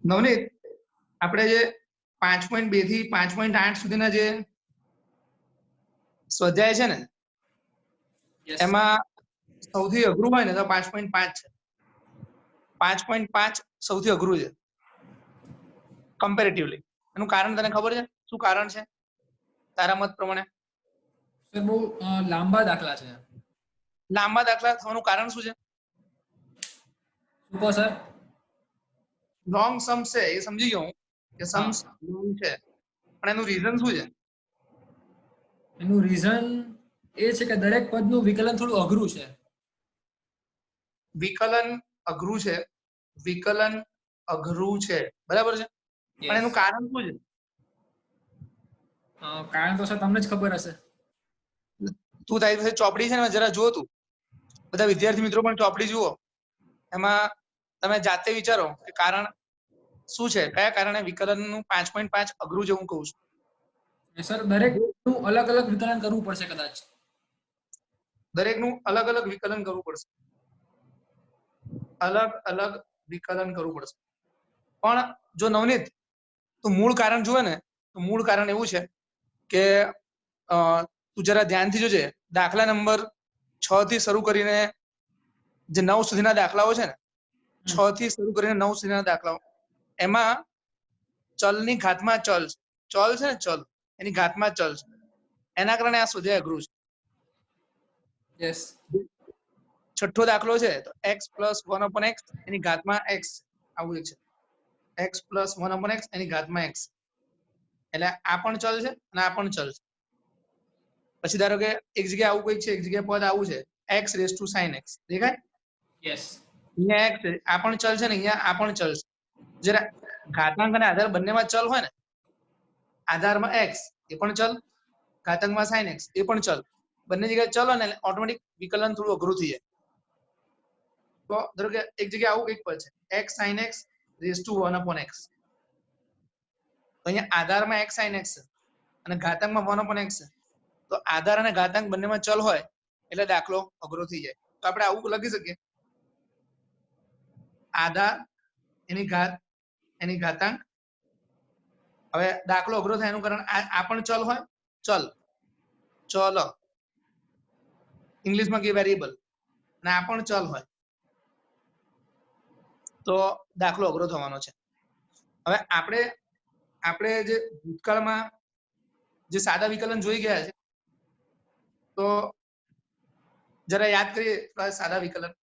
નવનીત, આપણે જે 5.2 થી 5.8 સુધીના જે સ્વાધ્યાય છે ને Yes. એમાં સૌથી અઘરું હોય ને તો 5.5 છે. 5.5 સૌથી અઘરું છે કમ્પેરેટિવલી. એનું કારણ તને ખબર છે? શું કારણ છે તારા મત પ્રમાણે? સર બહુ લાંબા દાખલા છે. લાંબા દાખલા થવાનું કારણ શું છે? શું કહો સર? લોંગ સમ્સ છે એ સમજી ગયો હું કે સમ્સ લોંગ છે, પણ એનું રીઝન શું છે? એનું રીઝન એ છે કે દરેક પદનું વિકલન થોડું અઘરું છે. વિકલન અઘરું છે, વિકલન અઘરું છે, બરાબર છે, પણ એનું કારણ શું છે? કારણ તો સર તમને જ ખબર હશે. તું તારી પાસે ચોપડી છે ને જરા જુઓ, તું બધા વિદ્યાર્થી મિત્રો પણ ચોપડી જુઓ, એમાં તમે જાતે વિચારો કે કારણ શું છે, કયા કારણે વિકલનનું 5.5 અઘરું છે હું કહું છું. સર દરેકનું અલગ અલગ વિકલન કરવું પડશે કદાચ. દરેકનું અલગ અલગ વિકલન કરવું પડશે, અલગ અલગ વિકલન કરવું પડશે. પણ જો નવનીત તો મૂળ કારણ જુએ ને તો મૂળ કારણ એવું છે કે તું જરા ધ્યાનથી જોજે, દાખલા નંબર 6 થી શરૂ કરીને જે 9 સુધીના દાખલાઓ છે ને, 6 થી શરૂ કરીને 9 સુધીના દાખલાઓ, એમાં ચલની ઘાતમાં ચલ છે ને, ચલ એની ઘાતમાં ચલ છે, એના કારણે આ સ્વાધ્યાય અઘરું છે. યસ. છઠ્ઠો દાખલો છે તો x + 1/x એની ઘાતમાં x, આવું છે x + 1/x એની ઘાતમાં x, એટલે આ પણ ચલ છે અને આ પણ ચલ છે. પછી ધારો કે એક જગ્યાએ આવું કંઈક છે, એક જગ્યાએ પદ આવું છે x⁻sin x, દેખાય? યસ. અહીંયા x છે, આ પણ ચલ છે ને અહીંયા આ પણ ચલ છે. જરા ઘાતાંક અને આધાર બંનેમાં ચલ હોય ને, આધારમાં x એ પણ ચલ, ઘાતાંકમાં sin x એ પણ ચલ, બંને જગ્યાએ ચલ હોય ને એટલે ઓટોમેટિક વિકલન થોડું અઘરું થઈ જાય. તો ધારો કે એક જગ્યાએ આવું કંઈક પદ છે x sin x⁻1/x, તો અહીંયા આધારમાં x sin x છે અને ઘાતાંકમાં 1/x છે, તો આધાર અને ઘાતાંક બંનેમાં ચલ હોય એટલે દાખલો અઘરો થઈ જાય. તો આપણે આવું લખી શકીએ, આધાર એની ઘાત એની ઘાતાંક. હવે દાખલો અઘરો થાય એનું કારણ આ પણ ચલ હોય, ચલ ઇંગ્લિશમાં કે વેરિયેબલ, અને આ પણ ચલ હોય, તો દાખલો અઘરો થવાનો છે. હવે આપણે જે ભૂતકાળમાં જે સાદા વિકલન જોઈ ગયા છે, તો જરા યાદ કરીએ સાદા વિકલન.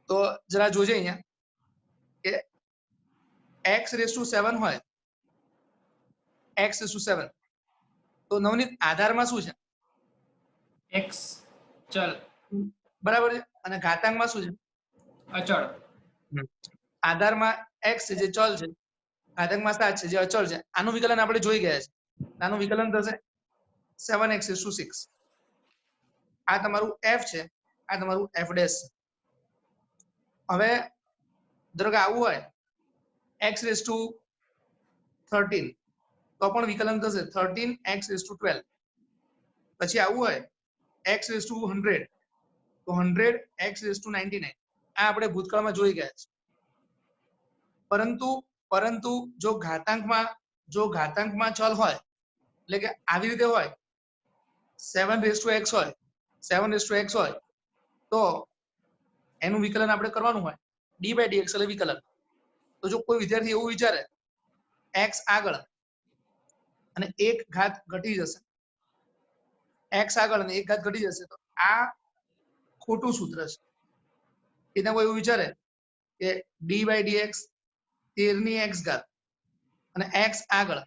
તો જરા જોજે અહીંયા કે x⁻7 હોય, x⁻7, તો નવનીત આધારમાં શું છે? x ચલ, બરાબર છે, અને ઘાતાંકમાં શું છે? અચળ. આધારમાં x છે જે ચલ છે, ઘાતાંકમાં 7 છે જે અચળ છે. આનું વિકલન આપણે જોઈ ગયા છે. આનું વિકલન થશે 7x⁻6. આ તમારું f છે, આ તમારું f' છે. હવે ધારો કે આવું હોય x⁻13, તો પણ વિકલન થશે 13x⁻12. પછી આવું હોય x⁻100, તો 100x⁻99. આ આપણે ભૂતકાળમાં જોઈ ગયા છે. પરંતુ જો ઘાતાંકમાં ચલ હોય, એટલે કે આવી રીતે હોય 7x હોય, 7x હોય, તો એનું વિકલન આપણે કરવાનું હોય d/dx એટલે વિકલન. તો જો કોઈ વિદ્યાર્થી એવું વિચારે x આગળ અને એક ઘાત ઘટી જશે, x આગળ અને એક ઘાત ઘટી જશે, તો આ ખોટું સૂત્ર છે. એને કોઈ એવું વિચારે કે d/dx 13x ઘાત અને x આગળ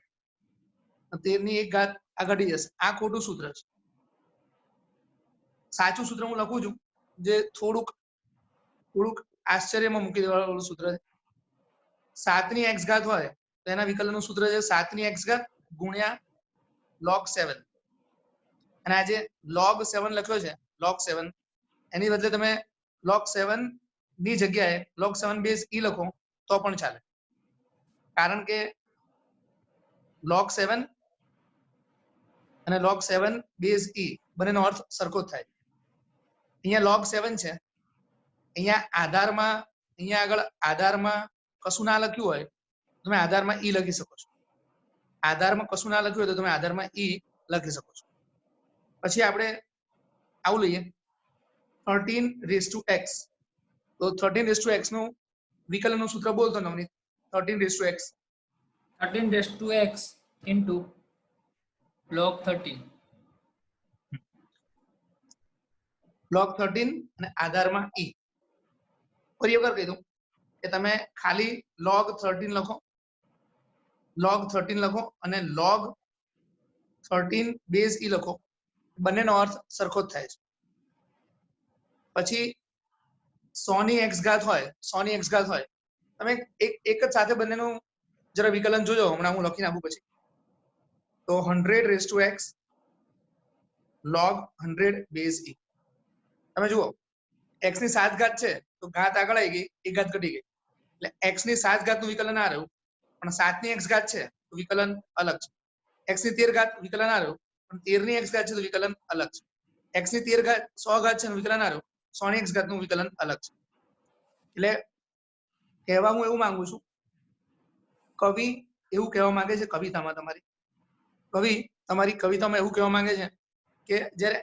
13 ઘાત આ ઘટી જશે, આ ખોટું સૂત્ર છે. સાચું સૂત્ર હું લખું છું, જે થોડુંક આશ્ચર્યમાં મૂકી દેવાળું સૂત્ર છે. 7x ઘાત હોય તો એના વિકલનનું સૂત્ર છે 7x ઘાત ગુણ્યા log7. અને આ જે log7 લખ્યો છે, log7, એની બદલે તમે log7 ની જગ્યાએ log7 બેઝ e લખો તો પણ ચાલે, કારણ કે log7 અને log7 બેઝ e બંનેનો અર્થ સરખો જ થાય. અહીંયા log7 છે, અહીંયા આગળ આધારમાં કશું ના લખ્યું હોય તમે આધારમાં ઈ લખી શકો છો. આધારમાં કશું ના લખ્યું હોય તો તમે આધારમાં ઈ લખી શકો છો. પછી આપણે આવું લઈએ 13 x. તો 13 x નું વિકલનનું સૂત્ર બોલતો Navneet. 13 x 13 into log 13. log 13 અને આધારમાં ઈ. ફરી વખત કહી દઉં કે તમે ખાલી log 13 લખો, log 13 લખો અને log 13 બેઝ ઈ લખો, બંનેનો અર્થ સરખો જ થાય છે. પછી 100 ની x ઘાત હોય, 100 ની x ઘાત હોય, તમે એક જ સાથે બંનેનું જરા વિકલન જોજો, હમણાં હું લખીને આપું પછી. તો 100 x log 100 બેઝ ઈ. તમે જુઓ x ની 7 ઘાત છે તો ઘાત આગળ આવી ગઈ, એક ઘાત ઘટી ગઈ, એટલે x ની 7 ઘાતનું વિકલન આ રહ્યું, પણ 7 ની x ઘાત છે તો વિકલન અલગ છે. x ની 13 ઘાત વિકલન આ રહ્યું, પણ 13 ની x ઘાત છે તો વિકલન અલગ છે. x ની 13 ઘાત 100 ઘાત છે વિકલન આ રહ્યું, 100 ની x ઘાતનું વિકલન અલગ છે. એટલે કહેવા હું એવું માંગુ છું, કવિ એવું કહેવા માંગે છે કવિતામાં તમારી કવિતામાં એવું કહેવા માંગે છે કે જ્યારે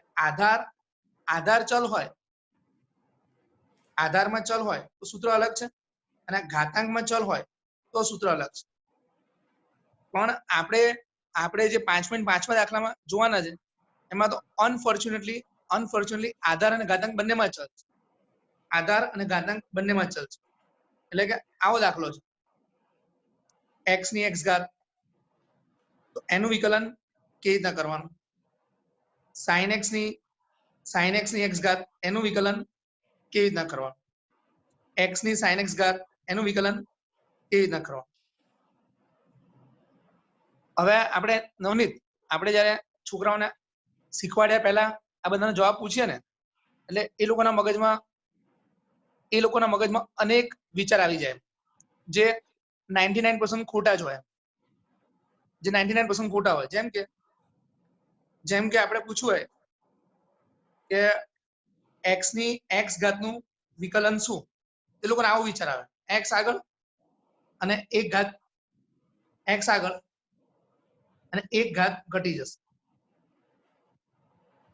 આધાર ચલ હોય, આધારમાં ચલ હોય તો સૂત્ર અલગ છે અને ઘાતાંકમાં ચલ હોય તો સૂત્ર અલગ છે. પણ આપણે જે 5.5માં દાખલામાં જોવાના છે એમાં તો અનફોર્ચ્યુનેટલી આધાર અને ઘાતાંક બંનેમાં ચલ છે. આધાર અને ઘાતાંક બંનેમાં ચલ છે. એટલે કે આવો દાખલો છે, x ની x ઘાત, તો એનું વિકલન કેવી રીતના કરવાનું? sin x ની x ઘાત, એનું વિકલન કેવી રીતના કરવાનું? x ની sin x ઘાત, એનું વિકલન કેવી રીતના કરવાનું? હવે આપણે નવનીત, આપણે જ્યારે છોકરાઓને શીખવાડ્યા પહેલા આ બધાનો જવાબ પૂછીએ ને, એટલે એ લોકોના મગજમાં અનેક વિચાર આવી જાય જે 99% ખોટા જ હોય, જે 99% ખોટા હોય. જેમ કે આપણે પૂછવું હોય કે x ની x ઘાતનું વિકલન શું, એ લોકોને આવો વિચાર આવે, x આગળ અને એક ઘાત, x આગળ અને એક ઘાત ઘટી જશે,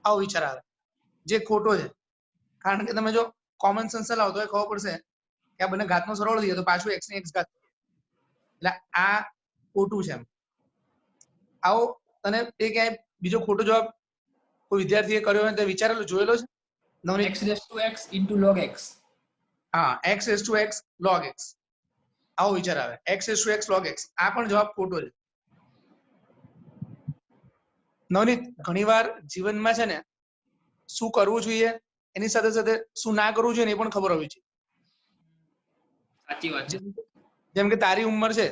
આવો વિચાર આવે, જે ખોટો છે. કારણ કે તમે જો કોમન સેન્સ લાવો તો ખબર પડશે કે આ બંને ઘાતનો સરવાળો થયો તો પાછું x ની x ઘાત, એટલે આ ખોટું છે. આવો તને એ ક્યાંય બીજો ખોટો જવાબ કોઈ વિદ્યાર્થીએ કર્યો હોય તો વિચારેલો, જોયેલો છે Navneet? x into log x. હા, x log x, આવો વિચાર આવે, x log x. આ પણ જવાબ ખોટો છે. નવનીત, ઘણીવાર જીવનમાં છે ને શું કરવું જોઈએ એની સાથે સાથે શું ના કરવું જોઈએ એ પણ ખબર હોવી જોઈએ. સાચી વાત છે. જેમ કે તારી ઉંમર છે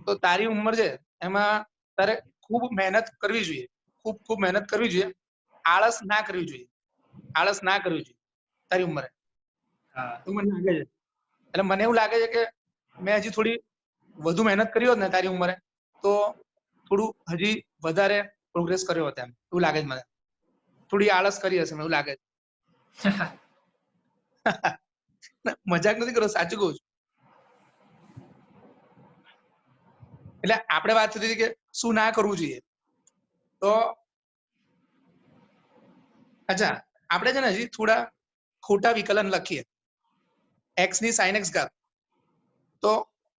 તો તારી ઉંમર છે એમાં તારે ખૂબ મહેનત કરવી જોઈએ, ખૂબ મહેનત કરવી જોઈએ, આળસ ના કરવી જોઈએ તારી ઉંમરે. એવું મને લાગે છે. એટલે મને એવું લાગે છે કે મેં હજી થોડી વધુ મહેનત કરી હોત ને તારી ઉંમરે તો થોડું હજી વધારે પ્રોગ્રેસ કર્યો હોત, એમ એવું લાગે છે મને. થોડી આળસ કરી હશે એવું લાગે છે. મજાક નથી કરતો, સાચું કહું છું. એટલે આપણે વાત થતી હતી કે શું ના કરવું જોઈએ, તો અચ્છા આપણે છે ને હજી થોડા ખોટા વિકલન લખીએ. x ની sin x ઘાત, તો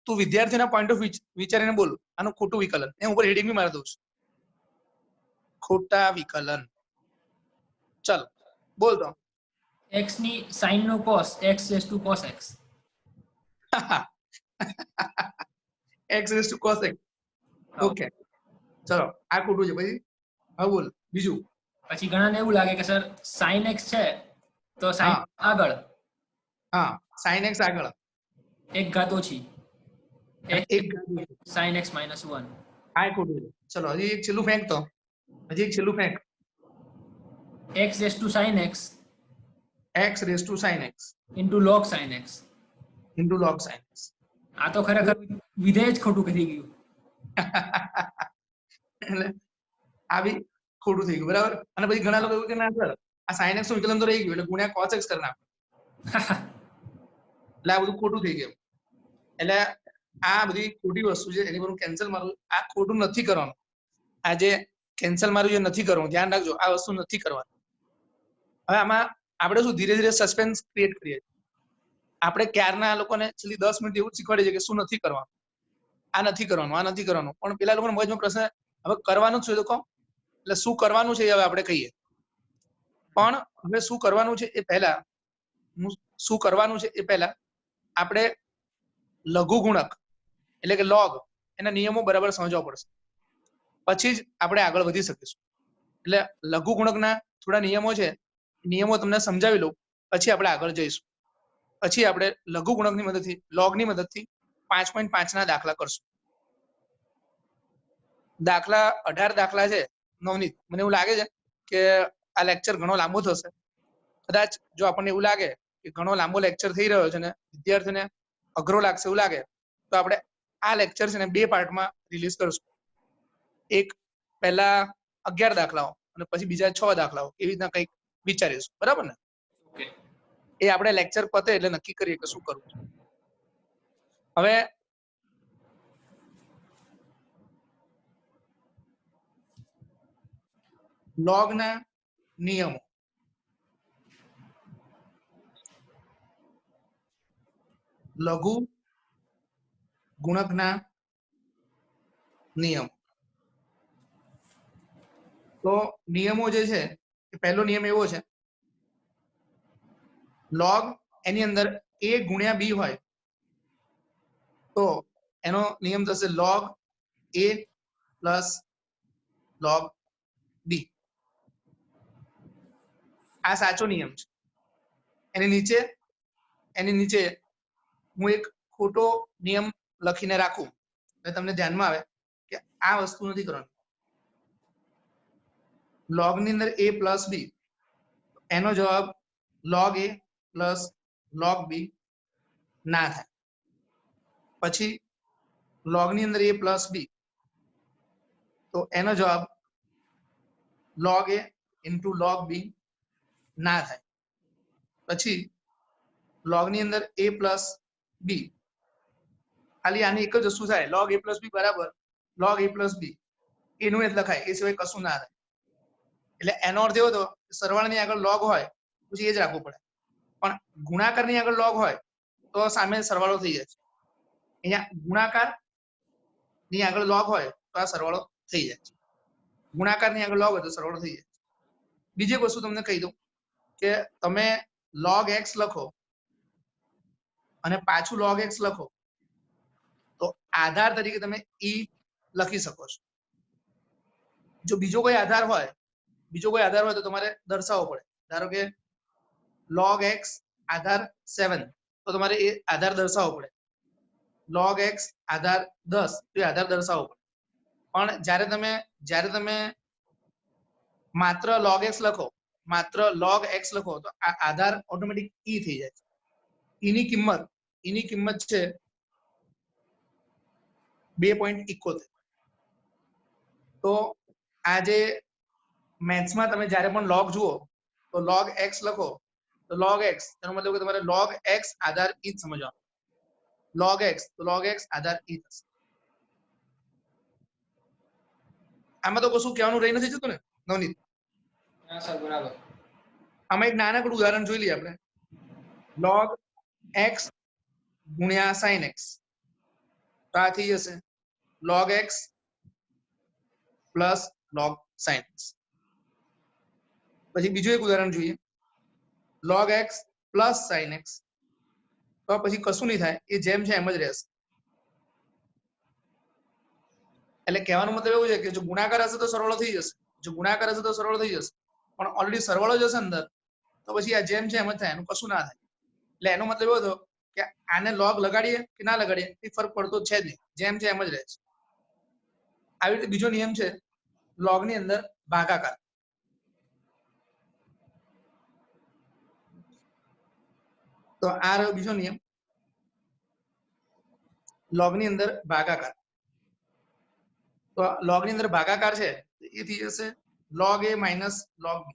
તું વિદ્યાર્થીના પોઈન્ટ ઓફ વિચારીને બોલ આનું ખોટું વિકલન. એ ઉપર હેડિંગ બી મારી દઉં છું, ખોટા વિકલન. ચલ બોલ તો. x ની sin no cos, x raised to cos x. x raised to cos x. Okay, ચલો આ ખોટું છે. પછી હવે બોલ બીજું. પછી ઘણાને એવું લાગે કે સર sin x છે તો sin આગળ, હા, sin x આગળ એક ઘાત ઓછી, એક ઘાત sin x -1. આ ખોટું છે. ચલો હજી એક છેલ્લું ફેંક તો, ફેંક. x raised to sin x into log sin x. આ તો ખરેખર વિધેય જ ખોટું કરી ગયું. એટલે આ બી ખોટું થઈ ગયું, બરાબર. અને પછી ઘણા લોકો એવું કે ના સર આ sin x નું વિકલન તો રહી ગયું એટલે ગુણ્યા cos x કરી નાખો. એટલે આ બધું ખોટું થઈ ગયું. એટલે આ બધી ખોટી વસ્તુ છે, એની પર હું કેન્સલ મારું. આ ખોટું નથી કરવાનું. આ જે કેન્સલ મારું જે નથી કરવાનું, ધ્યાન રાખજો, આ વસ્તુ નથી કરવાની. હવે આમાં આપણે શું ધીરે ધીરે સસ્પેન્સ ક્રિએટ કરીએ. આપણે ક્યારના આ લોકોને છેલ્લી 10 મિનિટ એવું જ શીખવાડીએ છીએ કે શું નથી કરવાનું, આ નથી કરવાનું, આ નથી કરવાનું. પણ પેલા લોકોને મગજમાં પ્રશ્ન, હવે કરવાનું જ છે તો કહો. એટલે શું કરવાનું છે એ હવે આપણે કહીએ. પણ હવે શું કરવાનું છે એ પહેલા, શું કરવાનું છે એ પહેલા આપણે લઘુગુણક એટલે કે લોગ એના નિયમો બરાબર સમજવા પડશે. પછી જ આપણે આગળ વધી શકીશું. એટલે લઘુગુણકના થોડા નિયમો છે, નિયમો તમને સમજાવી લઉં, પછી આપણે આગળ જઈશું. પછી આપણે લઘુગુણકની મદદથી, લોગની મદદથી 5.5 ના દાખલા કરશું. દાખલા 18 દાખલા છે નવનીત. મને એવું લાગે છે કે આ લેક્ચર ઘણો લાંબો થશે. કદાચ જો આપણને એવું લાગે કે ઘણો લાંબો લેક્ચર થઈ રહ્યો છે ને વિદ્યાર્થીને અઘરો લાગશે એવું લાગે, તો આપણે આ લેક્ચર છે ને 2 પાર્ટમાં રિલીઝ કરશું. એક પહેલા 11 દાખલાઓ અને પછી બીજા 6 દાખલાઓ, એવી રીતના કંઈક વિચારીશું. બરાબર ને? ઓકે. એ આપણે લેક્ચર પતે એટલે નક્કી કરીએ કે શું કરવું. હવે લોગના નિયમો. લઘુ ગુણકના નિયમ. તો નિયમો જે છે, એ પહેલો નિયમ એવો છે, લોગ એની અંદર a ગુણ્યા b હોય તો એનો નિયમ થશે log a plus log b. આ સાચો નિયમ છે. એની નીચે હું એક ખોટો નિયમ લખીને રાખું એટલે તમને ધ્યાનમાં આવે કે આ વસ્તુ નથી કરવાની. log ની અંદર a પ્લસ b, એનો જવાબ log a plus log b ના થાય. પછી log ની અંદર a પ્લસ b, તો એનો જવાબ log a into log b ના થાય. પછી log ની અંદર a પ્લસ b, ખાલી આની એક જ વસ્તુ થાય, log a પ્લસ b બરાબર log a પ્લસ b, એનું જ લખાય, એ સિવાય કશું ના થાય. એટલે એનો અર્થ એવો હતો સરવાળાની આગળ log હોય પછી એ જ રાખવું પડે, પણ ગુણાકારની આગળ log હોય તો સામે સરવાળો થઈ જાય. અહીંયા ગુણાકારની આગળ log હોય તો આ સરવાળો થઈ જાય. ગુણાકારની આગળ log હોય તો સરવાળો થઈ જાય. બીજી એક વસ્તુ તમને કહી દઉં કે તમે log x લખો અને પાછું log x લખો તો આધાર તરીકે તમે e લખી શકો છો. જો બીજો કોઈ આધાર હોય તો તમારે દર્શાવવો પડે. ધારો કે log x આધાર 7, તો તમારે એ આધાર દર્શાવવો પડે. log x આધાર 10, તો એ આધાર દર્શાવવો પડે. પણ જ્યારે તમે માત્ર log x લખો તો આ આધાર ઓટોમેટિક e થઈ જાય છે. એની કિંમત છે 2.71. તો આ જે મેથ્સમાં તમે જ્યારે પણ log જુઓ તો log x લખો તો log x એનો મતલબ કે તમારે log x આધાર e જ સમજવાનો. log x આધાર e થશે. આમાં તો કશું કહેવાનું રહી નથી જતું ને નવનીત? હા સર, બરાબર. આમાં એક નાનકડું ઉદાહરણ જોઈ લઈએ આપણે. log x ગુણ્યા sin x, તો આ થઈ જશે log x plus log sin x. પછી બીજું એક ઉદાહરણ જોઈએ, log x plus sin x, તો પછી કશું નહીં થાય, એ જેમ છે એમ જ રહેશે. એટલે કહેવાનો મતલબ એવું છે કે જો ગુણાકાર હશે તો સરવાળો થઈ જશે, પણ ઓલરેડી સરવાળો જશે અંદર, તો પછી આ જેમ છે એમ જ થાય, એનું કશું ના થાય. એટલે એનો મતલબ એવો હતો કે આને log લગાડીએ કે ના લગાડીએ એ ફરક પડતો છે જ નહીં, જેમ છે એમ જ રહે છે. આવી રીતે બીજો નિયમ છે log ની અંદર ભાગાકાર. તો આ રહ્યો બીજો નિયમ, log ની અંદર ભાગાકાર. તો log ની અંદર ભાગાકાર છે એ થઈ જશે log a minus log b.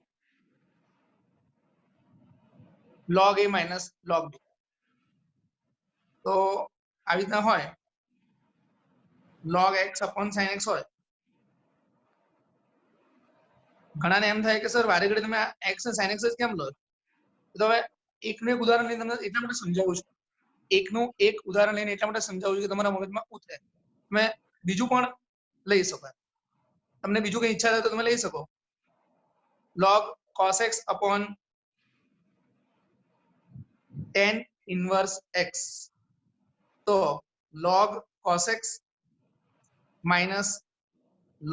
log a minus log b. તો આવી રીતના હોય, log x upon sin x હોય, ઘણાને એમ થાય કે સર વારે ઘડી તમે આ x ને sin x જ કેમ લો? તો હવે એકનું એક ઉદાહરણ લઈને તમને એટલા માટે સમજાવું છું, એકનું એક ઉદાહરણ લઈને એટલા માટે સમજાવું છું કે તમારા મગજમાં ઉતરે. તમે બીજું પણ લઈ શકો, તમને બીજું કઈ ઈચ્છા થાય તો તમે લઈ શકો. log cos x upon tan inverse x, તો log cos x minus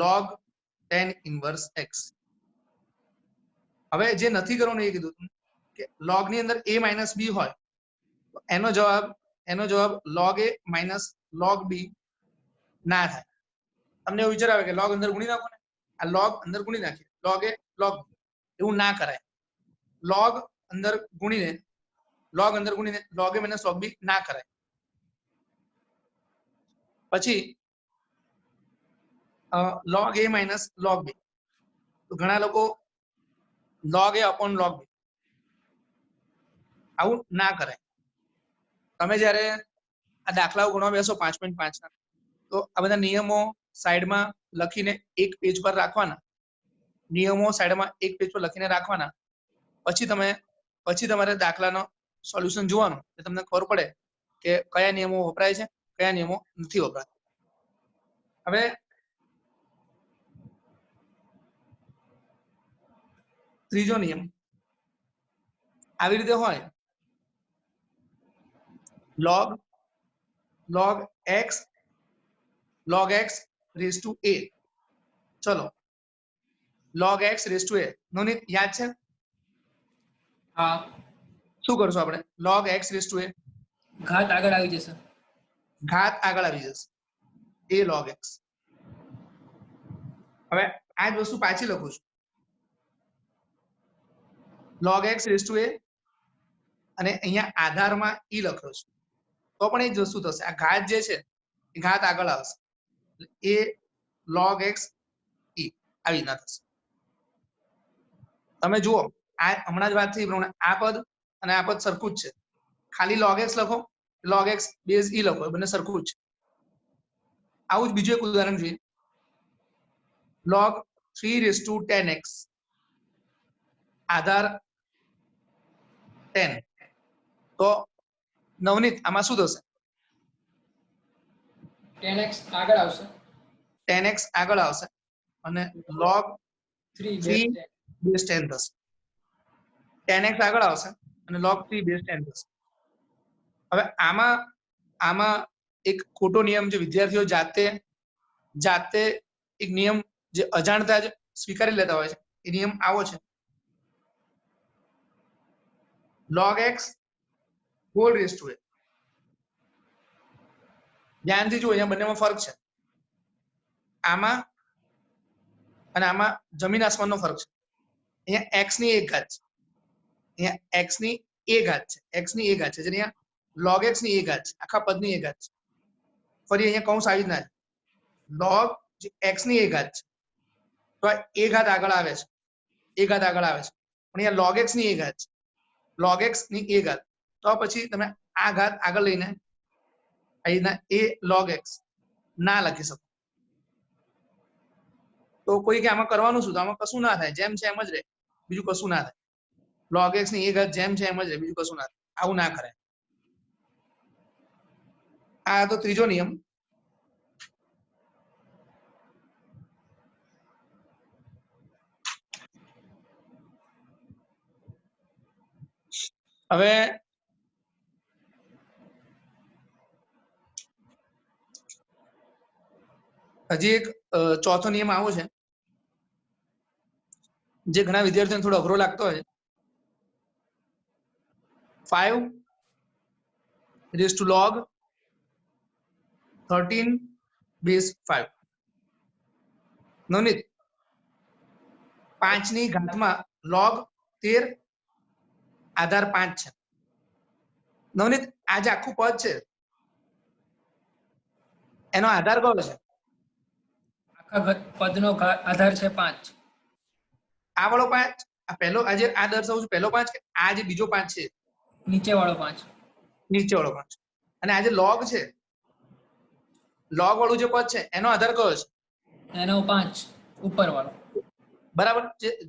log tan inverse x. હવે જે નથી કરવાનું એ કીધું કે log ની અંદર a minus b હોય તો એનો જવાબ log a minus log b ના થાય. તમને એવું વિચાર આવે કે log અંદર ગુણી નાખો ને, આ log અંદર ગુણી નાખીએ, log a log b, એવું ના કરાય. log અંદર ગુણીને log a minus log b ના કરાય. પછી log a minus log b, તો ઘણા લોકો log a upon log b, આવું ના કરાય. તમે જ્યારે આ દાખલાઓ ગણવા બેસો 5.5 ના, તો આ બધા નિયમો સાઈડમાં લખીને એક પેજ પર રાખવાના, નિયમો સાઈડમાં એક પેજ પર લખીને રાખવાના. પછી તમારે દાખલાનો સોલ્યુશન જોવાનું, એટલે તમને ખબર પડે કે કયા નિયમો વપરાય છે, કયા નિયમો નથી વપરાતા. હવે ત્રીજો નિયમ આવી રીતે હોય, log x raised to a. ચલો log x raised to a નોનીત યાદ છે? હા, શું કરશું આપણે? log x raised to a, ઘાત આગળ આવી જશે. ઘાત આગળ આવી જશે, a log x. હવે આ જ વસ્તુ પાછી લખું છું, log x raised to a, અને અહીંયા આધારમાં e લખ્યો છે, તો પણ એ જ વસ્તુ થશે. આ ઘાત જે છે એ ઘાત આગળ આવશે, a log x e આવી રીતના થશે. તમે જુઓ, આ હમણાં જ વાત થઈ પ્રમાણે આ પદ અને આ પદ સરખું જ છે, ખાલી log x લખો, log x બેઝ e લખો, બંને સરખું જ છે. આવું જ બીજું એક ઉદાહરણ જોઈએ, log 3 raised to 10x, આધાર 10. તો નવનીત આમાં શું થશે? 10x આગળ આવશે, 10x આગળ આવશે અને log 3 3 base 10 થશે. 10x આગળ આવશે અને log 3 base 10 થશે. હવે આમાં એક ખોટો નિયમ જે વિદ્યાર્થીઓ જાતે એક નિયમ જે અજાણતા જ સ્વીકારી લેતા હોય છે, એ નિયમ આવો છે, log x whole raised to a. ધ્યાનથી જુઓ, અહીંયા બંનેમાં ફરક છે, આમાં અને આમાં જમીન આસમાનનો ફરક છે. અહીંયા x ની એક ઘાત છે, અહીંયા x ની a ઘાત છે, x ની a ઘાત છે, અહીંયા log x ની a ઘાત છે, આખા પદની a ઘાત છે. ફરી અહીંયા કૌંસ આવી જ ના, log જે x ની a ઘાત છે, તો આ a ઘાત આગળ આવે છે, a ઘાત આગળ આવે છે, પણ અહીંયા log x ની a ઘાત છે, log x ની a ઘાત, તો પછી તમે આ ઘાત આગળ લઈને અહીંના a log x ના લખી શકો. તો કોઈ કે આમાં કરવાનું શું? તો આમાં કશું ના થાય, જેમ છે એમ જ રહે, બીજું કશું ના થાય. log x ની a ઘાત જેમ છે એમ જ રહે, બીજું કશું ના થાય. આવું ના કરાય. આ તો ત્રીજો નિયમ. હવે હજી એક ચોથો નિયમ આવો છે, જે ઘણા વિદ્યાર્થીઓને થોડો અઘરો લાગતો હોય. 5 raised to log 13 base 5. Navneet 5 ની ઘાતમાં log 13 આધાર 5 છે. નવનીત આ જે આખું પદ છે એનો આધાર કયો છે? આખા પદનો આધાર છે 5. આ વાળો 5, આ પહેલો, આજે આ દર્શાવું છું પહેલો 5 કે આ જે બીજો 5 છે નીચે વાળો 5? નીચે વાળો 5. અને આ જે log છે લોગ વાળું જે પદ છે એનો આધાર કયો છે? એનો 5 ઉપર વાળો. બરાબર.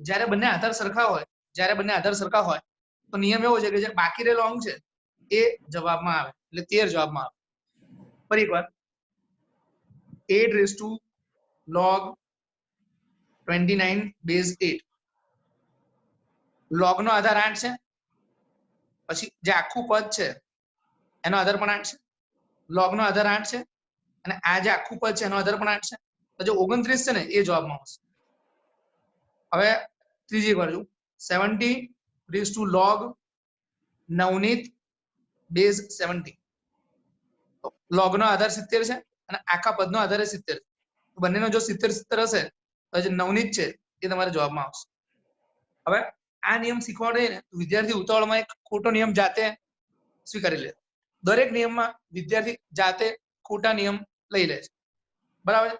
જ્યારે બંને આધાર સરખા હોય તો નિયમ એવો છે કે જે બાકી રહેલો અંક છે એ જવાબમાં આવે, એટલે 13 જવાબમાં આવે. ફરી એકવાર 8 raise to log 29 base 8. log નો આધાર 8 છે, પછી જે આખું પદ છે એનો આધાર પણ 8 છે, log નો આધાર 8 છે, અને આ જે આખું પદ છે એનો આધાર પણ 8 છે. તો જે 29 છે ને એ જવાબમાં આવશે. હવે ત્રીજી એક વાર જો 70 raise to log 9 base 70. log નો આધાર 70 છે અને આખા પદનો આધાર 70 છે. તો બંનેનો જો 70 હશે તો જે 9 છે એ તમારા જવાબમાં આવશે. હવે આ નિયમ શીખવાડે ને વિદ્યાર્થી ઉતાવળમાં એક ખોટો નિયમ જાતે સ્વીકારી લે. દરેક નિયમમાં વિદ્યાર્થી જાતે ખોટા નિયમ લઈ લે છે. બરાબર.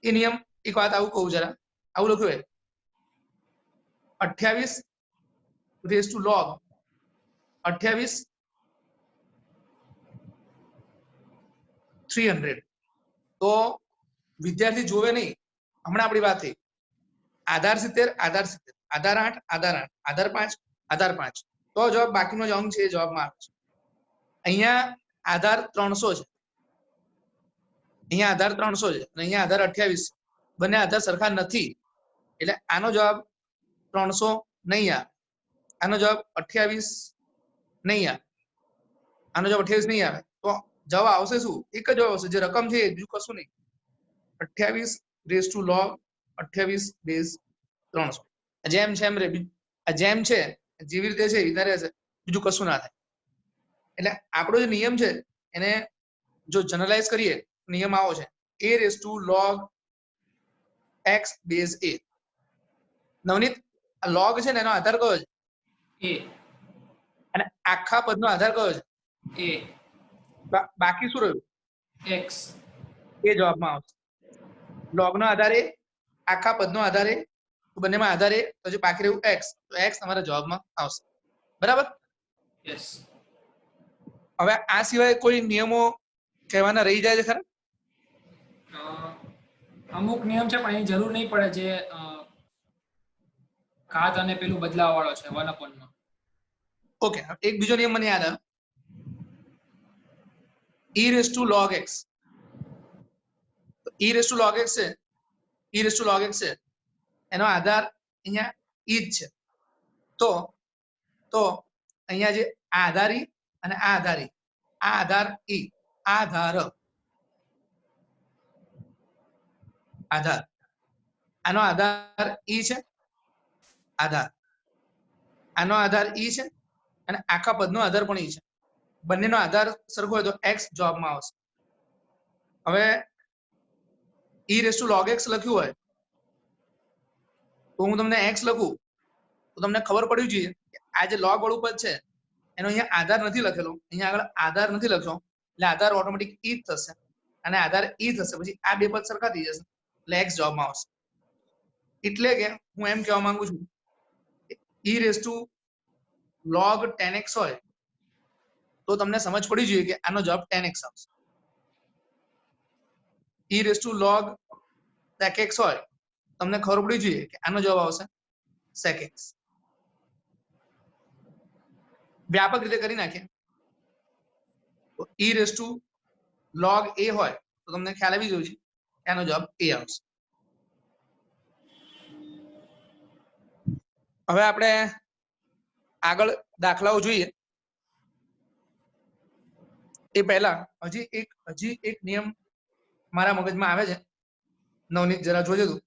એ નિયમ એક વાત આવું કહું જરા, આવું લખ્યું હોય 28 રેઝ ટુ log 28 300. તો વિદ્યાર્થી જોવે નહીં, હમણાં આપણી વાત થઈ આધાર 70 આધાર 70 આધાર 8 આધાર 8 આધાર 5 આધાર 5, તો જવાબ બાકીનો જે અંક છે એ જવાબમાં આવે છે. અહીંયા આધાર 300 છે, અહીંયા આધાર 300 છે અને અહીંયા આધાર 28 છે. બંને આધાર સરખા નથી એટલે આનો જવાબ 300 નહીં આવે, આનો જવાબ 28 નહીં આવે, આનો જવાબ 28 નહીં આવે. તો જવાબ આવશે શું? એક જ જવાબ આવશે, જે રકમ છે એ બીજું કશું નહીં. 28 રેઝ ટુ log 28 બેઝ 300. જેમ છે એમ રે, જેમ છે જેવી રીતે છે એ રહેશે, બીજું કશું ના થાય. એટલે આપણો જે નિયમ છે એને જો જનરલાઇઝ કરીએ, નિયમ આવો છે a raise to log x base a. Navneet, આ log છે ને એનો આધાર કયો છે? A. અને આખા પદનો આધાર કયો છે? A. બાકી શું રહ્યું? x. એ જવાબમાં આવશે. log નો આધાર એ, આખા પદનો આધાર એ, તો બંનેમાં આધાર એ, પછી બાકી રહ્યું x, તો x તમારા જવાબમાં આવશે. બરાબર. Yes. હવે આ સિવાય કોઈ નિયમો કહેવાના રહી જાય છે ખરા? અમુક નિયમ છે પણ એની જરૂર નહીં પડે, જે ઘાત અને પેલું બદલાવ વાળો છે 1/નો. ઓકે, એક બીજો નિયમ મને યાદ આવ્યો, e raise to log x. e raise to log x છે, e raise to log x છે, એનો આધાર અહીંયા e જ છે. તો અહીંયા જે આ આધાર e અને આ આધાર e, આ આધાર e, આ આધાર આધાર, આનો આધાર e છે, આધાર, આનો આધાર e છે અને આખા પદનો આધાર પણ e છે. બંનેનો આધાર સરખો હોય તો x જવાબમાં આવશે. હવે e raise to log x લખ્યું હોય તો હું તમને x લખું તો તમને ખબર પડવી જોઈએ કે આ જે log વાળું પદ છે એનો અહીંયા આધાર નથી લખેલો, અહીંયા આગળ આધાર નથી લખ્યો, એટલે આધાર ઓટોમેટિક e જ થશે અને આધાર e થશે, પછી આ બે પદ સરખા થઈ જશે એટલે x જવાબમાં આવશે. એટલે કે હું એમ કહેવા માંગુ છું e raise to log 10x હોય તો તમને સમજ પડી જોઈએ કે આનો જવાબ 10x આવશે. e raise to log sec x હોય તમને ખબર પડી જોઈએ કે આનો જવાબ આવશે sec x. વ્યાપક રીતે કરી નાખીએ તો e raise to log a હોય તો તમને ખ્યાલ આવી જોઈએ કે આનો જવાબ a આવશે. હવે આપણે આગળ દાખલાઓ જોઈએ એ પહેલા હજી એક નિયમ મારા મગજમાં આવે છે, નવનીત જરા જોજે તું.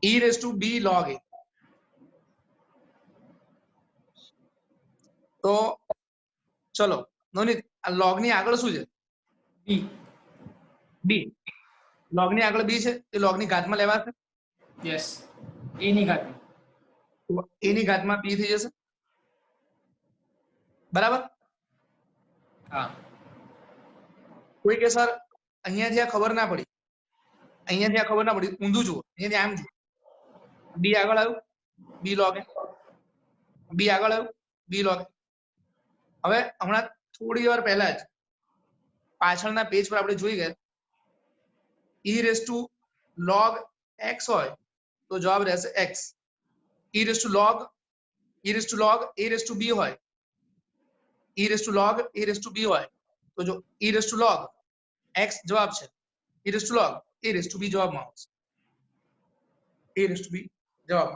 e raise to b log a. તો ચલો નવનીત, આ log ની આગળ શું છે? b. log ની આગળ b છે, એ log ની ઘાતમાં લેવાશે. યસ, a ની ઘાતમાં. a ની ઘાતમાં b થઈ જશે. બરાબર. હા. કોઈ કે સર અહીંયાથી આ ખબર ના પડી, અહીંયાથી આ ખબર ના પડી, ઊંધું જુઓ, અહીંયાથી આમ જુઓ, b આગળ આવ્યું b log a, b આગળ આવ્યું b log a. હવે હમણાં થોડી વાર પહેલા જ પાછળના પેજ પર આપણે જોઈ ગયા e raise to log x હોય તો જવાબ રહેશે x, e raise to log a raise to b હોય, e raise to log a raise to b હોય તો જો e raise to log x જવાબ છે, e raise to log a raise to b જવાબમાં આવશે, a રેસ ટુ b જવાબ.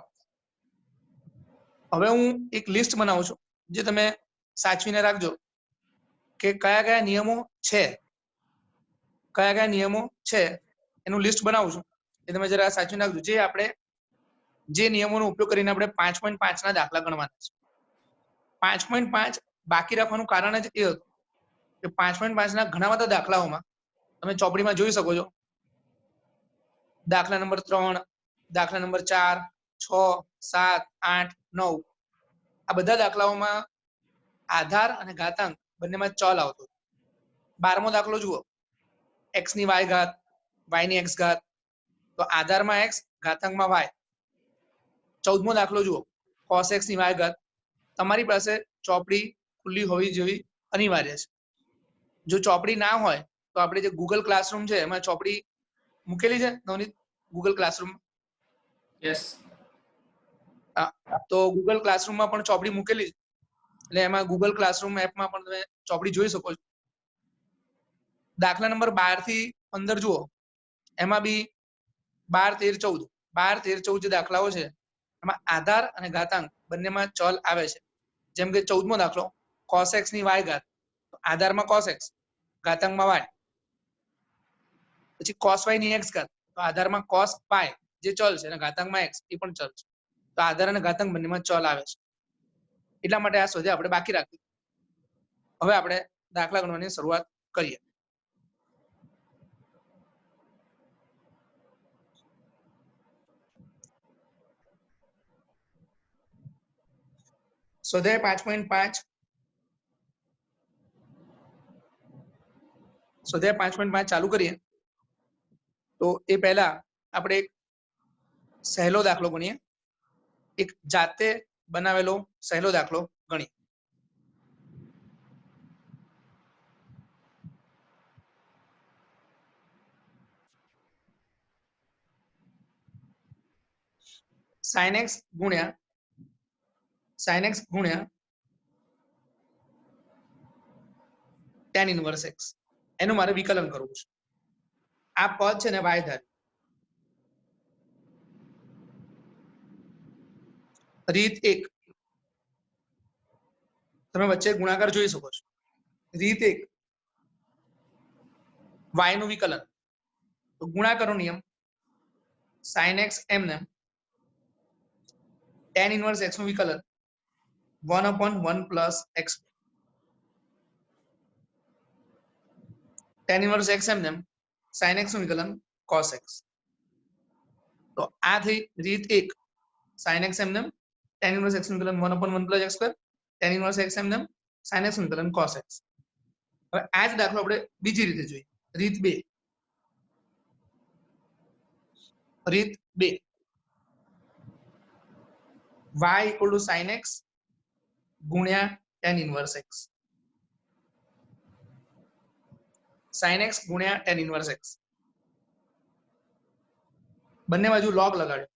હવે હું એક લિસ્ટ બનાવું છું જે તમે સાચવીને રાખજો કે કયા કયા નિયમો છે, કયા કયા નિયમો છે એનું લિસ્ટ બનાવું છું એ તમે જરા સાચવીને રાખજો. જે આપણે જે નિયમોનો ઉપયોગ કરીને આપણે 5.5 ના દાખલા ગણવાના છે. 5.5 બાકી રાખવાનું કારણ જ એ હતું કે 5.5 ના ઘણા બધા દાખલાઓમાં તમે ચોપડીમાં જોઈ શકો છો દાખલા નંબર 3, દાખલા નંબર 4, 6, 7, 8, 9 આ બધા દાખલાઓમાં આધાર અને ઘાતાંક બંનેમાં ચલ આવતો. 12મો દાખલો જુઓ x ની y ઘાત y ની x ઘાત તો આધારમાં x ઘાતાંકમાં y. 14મો દાખલો જુઓ cos x ની y ઘાત. તમારી પાસે ચોપડી ખુલ્લી હોવી જેવી અનિવાર્ય છે. જો ચોપડી ના હોય તો આપણે જે ગૂગલ ક્લાસરૂમ છે એમાં ચોપડી મૂકેલી છે નવનીત, ગૂગલ ક્લાસરૂમ. યસ. તો ગૂગલ ક્લાસરૂમમાં પણ ચોપડી મૂકેલી છે એટલે એમાં ગૂગલ ક્લાસરૂમ એપમાં પણ તમે ચોપડી જોઈ શકો છો. દાખલા નંબર 12 થી 15 જુઓ એમાં બી 12, 13, 14 12, 13, 14 જે દાખલાઓ છે એમાં આધાર અને ઘાતાંક બંનેમાં ચલ આવે છે. જેમ કે 14મો દાખલો cos x ની y ઘાત તો આધારમાં cos x ઘાતાંકમાં y. પછી cos y ની x ઘાત તો આધારમાં cos y જે ચલ છે અને ઘાતાંકમાં x એ પણ ચલ છે. તો આધાર અને ઘાતાંક બંનેમાં ચલ આવે છે. એટલા માટે આ સ્વાધ્યાય આપણે બાકી રાખ્યું. હવે આપણે દાખલા ગણવાની શરૂઆત કરીએ. સ્વાધ્યાય 5.5 સ્વાધ્યાય 5.5 ચાલુ કરીએ તો એ પહેલા આપણે એક સહેલો દાખલો ગણીએ, એક જાતે બનાવેલો સહેલો દાખલો ગણીએ. sin x ગુણ્યા tan inverse x એનું મારે વિકલન કરવું છે. આ પદ છે ને y ધારી. રીત 1 તમે વચ્ચે ગુણાકાર જોઈ શકો છો. રીત 1 y નું વિકલન તો ગુણાકારનો નિયમ sin x એમને tan inverse x નું વિકલન 1/1 plus x tan inverse x એમને sin x નું વિકલન cos x. તો આ થઈ રીત 1 sin x એમને tan inverse x નું વિકલન 1/1 plus x square, tan inverse x એમને sin x નું વિકલન cos x. હવે આ જ દાખલો આપણે બીજી રીતે જોઈએ. રીત 2 y equal to sin x ગુણ્યા tan inverse x. sin x ગુણ્યા tan inverse x બંને બાજુ log લગાડ્યો.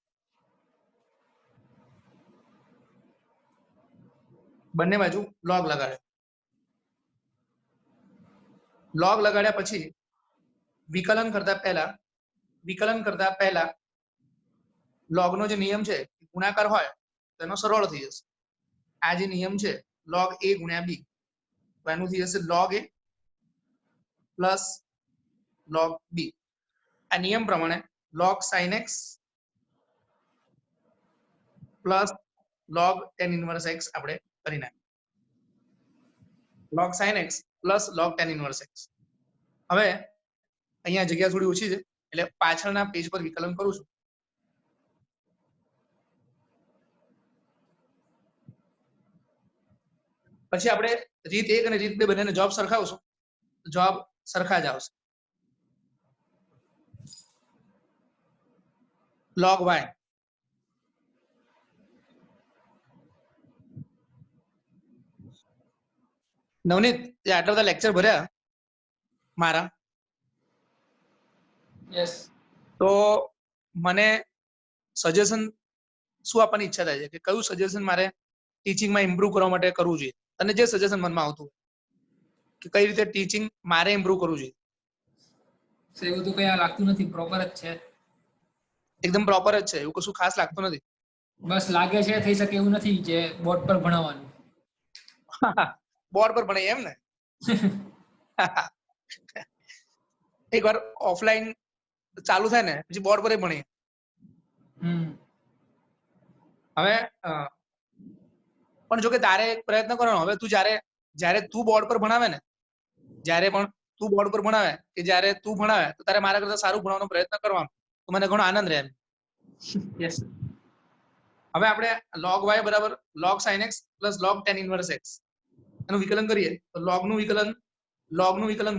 બંને બાજુ log લગાડ્યો. log લગાડ્યા પછી વિકલન કરતા પહેલા log નો જે નિયમ છે ગુણાકાર હોય તો એનો સરળ થઈ જશે. આ જે નિયમ છે log a ગુણ્યા b તો એનું થઈ જશે log a plus log b. આ નિયમ પ્રમાણે log sin x plus log tan inverse x આપણે કરી નાખીએ. log sin x plus log tan inverse x. હવે અહીંયા જગ્યા થોડી ઓછી છે એટલે પાછળના પેજ પર વિકલન કરું છું. પછી આપણે રીત 1 અને રીત 2 બંનેને જવાબ સરખાવશું. જવાબ સરખા જ આવશે. log y નવનીત, તે આટલા બધા લેક્ચર ભર્યા મારા, યસ. તો મને સજેશન શું આપવાની ઈચ્છા થાય છે કે કયું સજેશન મારે ટીચિંગમાં ઇમ્પ્રુવ કરવા માટે કરવું જોઈએ, અને જે સજેશન મનમાં આવતું કે કઈ રીતે ટીચિંગ મારે ઇમ્પ્રુવ કરવું જોઈએ. એવું તો કઈ લાગતું નથી, પ્રોપર જ છે. એકદમ પ્રોપર જ છે, એવું કશું ખાસ લાગતું નથી. બસ લાગે છે થઈ શકે એવું નથી જે બોર્ડ પર ભણાવવાનું. બોર્ડ પર ભણાય એમ ને. એકવાર ઓફલાઈન ચાલુ થાય ને પછી બોર્ડ પર ભણીએ. હવે પણ જો કે તારે એક પ્રયત્ન કરવાનો, હવે તું જ્યારે તું બોર્ડ પર ભણાવે ને, જ્યારે પણ તું બોર્ડ પર ભણાવે કે જ્યારે તું ભણાવે તો તારે મારા કરતા સારું ભણવાનો પ્રયત્ન કરવાનો, તો મને ઘણો આનંદ રહે એમ. યસ. હવે આપણે log y બરાબર log sin x plus log tan inverse x એનું વિકલન કરીએ તો log નું વિકલન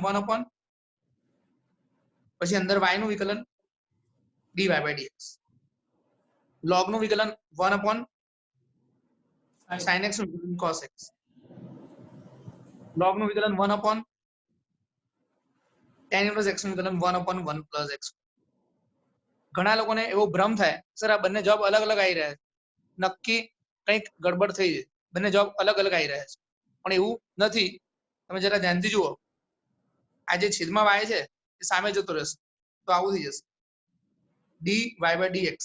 1 upon પછી અંદર y નું વિકલન dy by dx, log નું વિકલન 1 upon sin x નું વિકલન cos x, log નું વિકલન 1 upon tan inverse x નું વિકલન 1 upon 1 plus x. ઘણા લોકોને એવો ભ્રમ થાય સર આ બંને જવાબ અલગ અલગ આવી રહ્યા છે, નક્કી કંઈક ગડબડ થઈ છે, બંને જવાબ અલગ અલગ આવી રહ્યા છે, પણ એવું નથી. તમે જરા ધ્યાનથી જુઓ, આ જે છેદમાં y છે એ સામે જતો રહેશે તો આવું થઈ જશે dy by dx.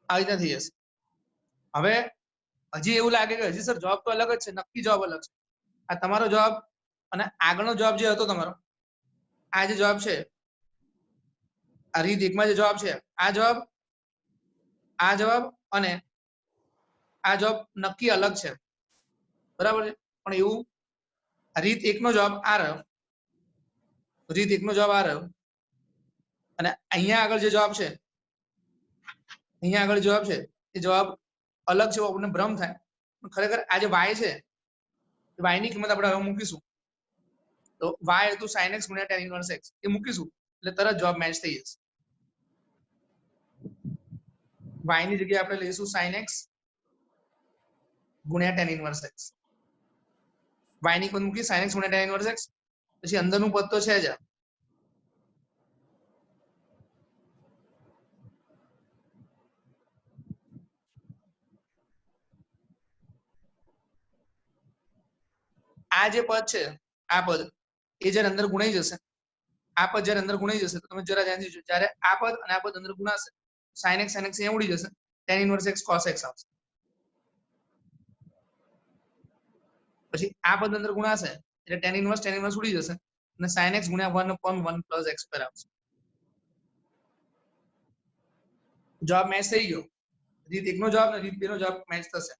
આવી રીતના થઈ જશે. હવે હજી એવું લાગે કે હજી સર જવાબ તો અલગ જ છે, નક્કી જવાબ અલગ છે. આ તમારો જવાબ અને આગળનો જવાબ જે હતો તમારો, આ જે જવાબ છે, આ રીત એકમાં જે જવાબ છે, આ જવાબ અને આ જવાબ નક્કી અલગ છે, બરાબર છે. પણ એવું રીત એકનો જવાબ આ રહ્યો, રીત એકનો જવાબ આ રહ્યો, અને અહીંયા આગળ જે જવાબ છે, અહીંયા આગળ જવાબ છે એ જવાબ અલગ છે, આપણને ભ્રમ થાય. ખરેખર આ જે y છે, y ની કિંમત આપણે હવે મૂકીશું, તો y હતું sin x ગુણ્યા tan inverse x, એ મૂકીશું એટલે તરત જવાબ મેચ થઈ જશે. y ની જગ્યાએ આપણે લઈશું sin x ગુણ્યા tan inverse x, y ની કિંમત મૂકી sin x ગુણ્યા tan inverse x, પછી અંદરનું પદ તો છે જ, આ જે પદ છે, આ પદ એ જ્યારે અંદર ગુણાઈ જશે, આ પદ જ્યારે અંદર ગુણાઈ જશે તો તમે જરા ધ્યાનથી જોજો, જ્યારે આ પદ અને આ પદ અંદર ગુણાશે, sin x અહીંયા ઉડી જશે, tan inverse x cos x આવશે. પછી આ પદ અંદર ગુણાશે એટલે tan inverse ઉડી જશે અને sin x ગુણ્યા 1 upon 1 plus x પર આવશે. જવાબ મેચ થઈ ગયો. રીત એકનો જવાબ અને રીત બે નો જવાબ મેચ થશે.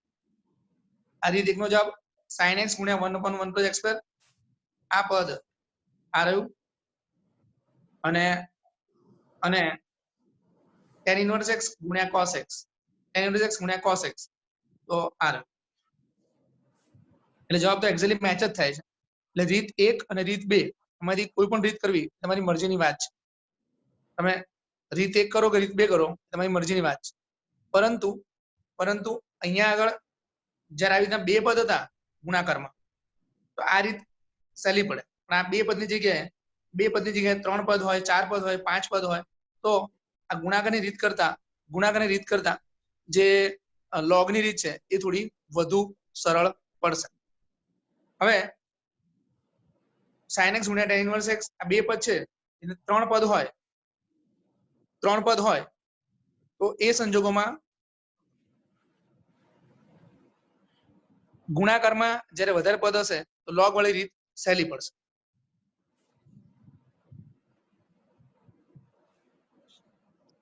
આ રીત એકનો જવાબ sin x ગુણ્યા 1 upon 1 plus x પર, આ પદ આ રહ્યું, અને tan inverse x ગુણ્યા cos x, tan inverse x ગુણ્યા cos x, તો આ રહ્યું. એટલે જવાબ તો એક્ઝેક્ટલી મેચ જ થાય છે. એટલે રીત એક અને રીત બે એમાંથી કોઈ પણ રીત કરવી તમારી મરજીની વાત છે. તમે રીત એક કરો કે રીત બે કરો તમારી મરજીની વાત છે. પરંતુ અહીંયા આગળ જ્યારે આવી રીતના બે પદ હતા ગુણાકારમાં તો આ રીત સહેલી પડે, પણ આ બે પદની જગ્યાએ 3 પદ હોય, 4 પદ હોય, 5 પદ હોય તો આ ગુણાકારની રીત કરતા જે લોગની રીત છે એ થોડી વધુ સરળ પડશે. હવે sin x ગુણ્યા tan inverse x આ બે પદ છે, એટલે 3 પદ હોય તો એ સંજોગોમાં ગુણાકારમાં જ્યારે વધારે પદ હશે તો લોગ વાળી રીત સહેલી પડશે.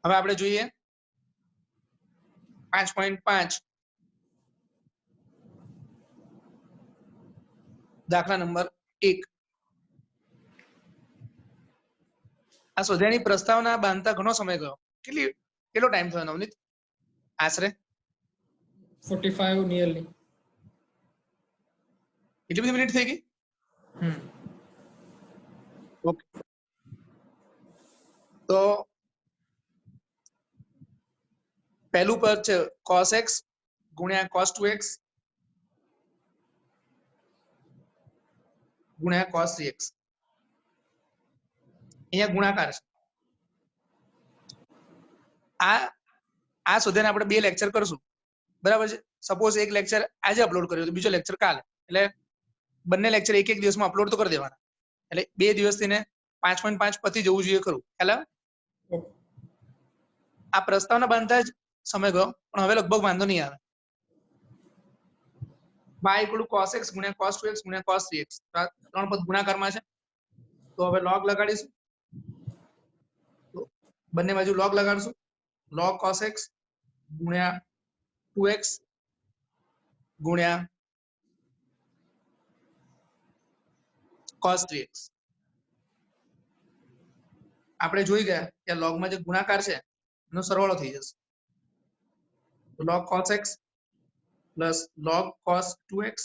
હવે આપણે જોઈએ 5.5 દાખલા નંબર 1. આ સ્વાધ્યાયની પ્રસ્તાવના બાંધતા ઘણો સમય ગયો. કેટલો ટાઈમ થયો નવનીત? આશરે 45 નિયરલી. એટલી બધી મિનિટ થઈ ગઈ? ઓકે, તો પહેલું પદ છે cos x ગુણ્યા cos 2x ગુણ્યા cos 3x. અહીંયા ગુણાકાર છે. આ સુધીને આપણે 2 લેક્ચર કરશું, બરાબર છે. સપોઝ એક લેક્ચર આજે અપલોડ કર્યો તો બીજો લેક્ચર કાલે, એટલે બંને લેક્ચર એક દિવસમાં અપલોડ તો કરી દેવાના, એટલે 2 દિવસથી ને 5.5 પતી જવું જોઈએ ખરું. ખ્યાલ આવે? આ પ્રસ્તાવના બાંધતા જ સમય ગયો, પણ હવે લગભગ વાંધો નહીં આવે. y = cos x ગુણ્યા cos 2x ગુણ્યા cos 3x. ત્રણ પદ ગુણાકારમાં છે, તો હવે log લગાડીશું. તો બંને બાજુ log લગાડશું. log cos x ગુણ્યા 2x ગુણ્યા cos 3x. આપણે જોઈ ગયા કે logમાં જે ગુણાકાર છે એનો સરવાળો થઈ જશે. તો log cos x plus log cos 2x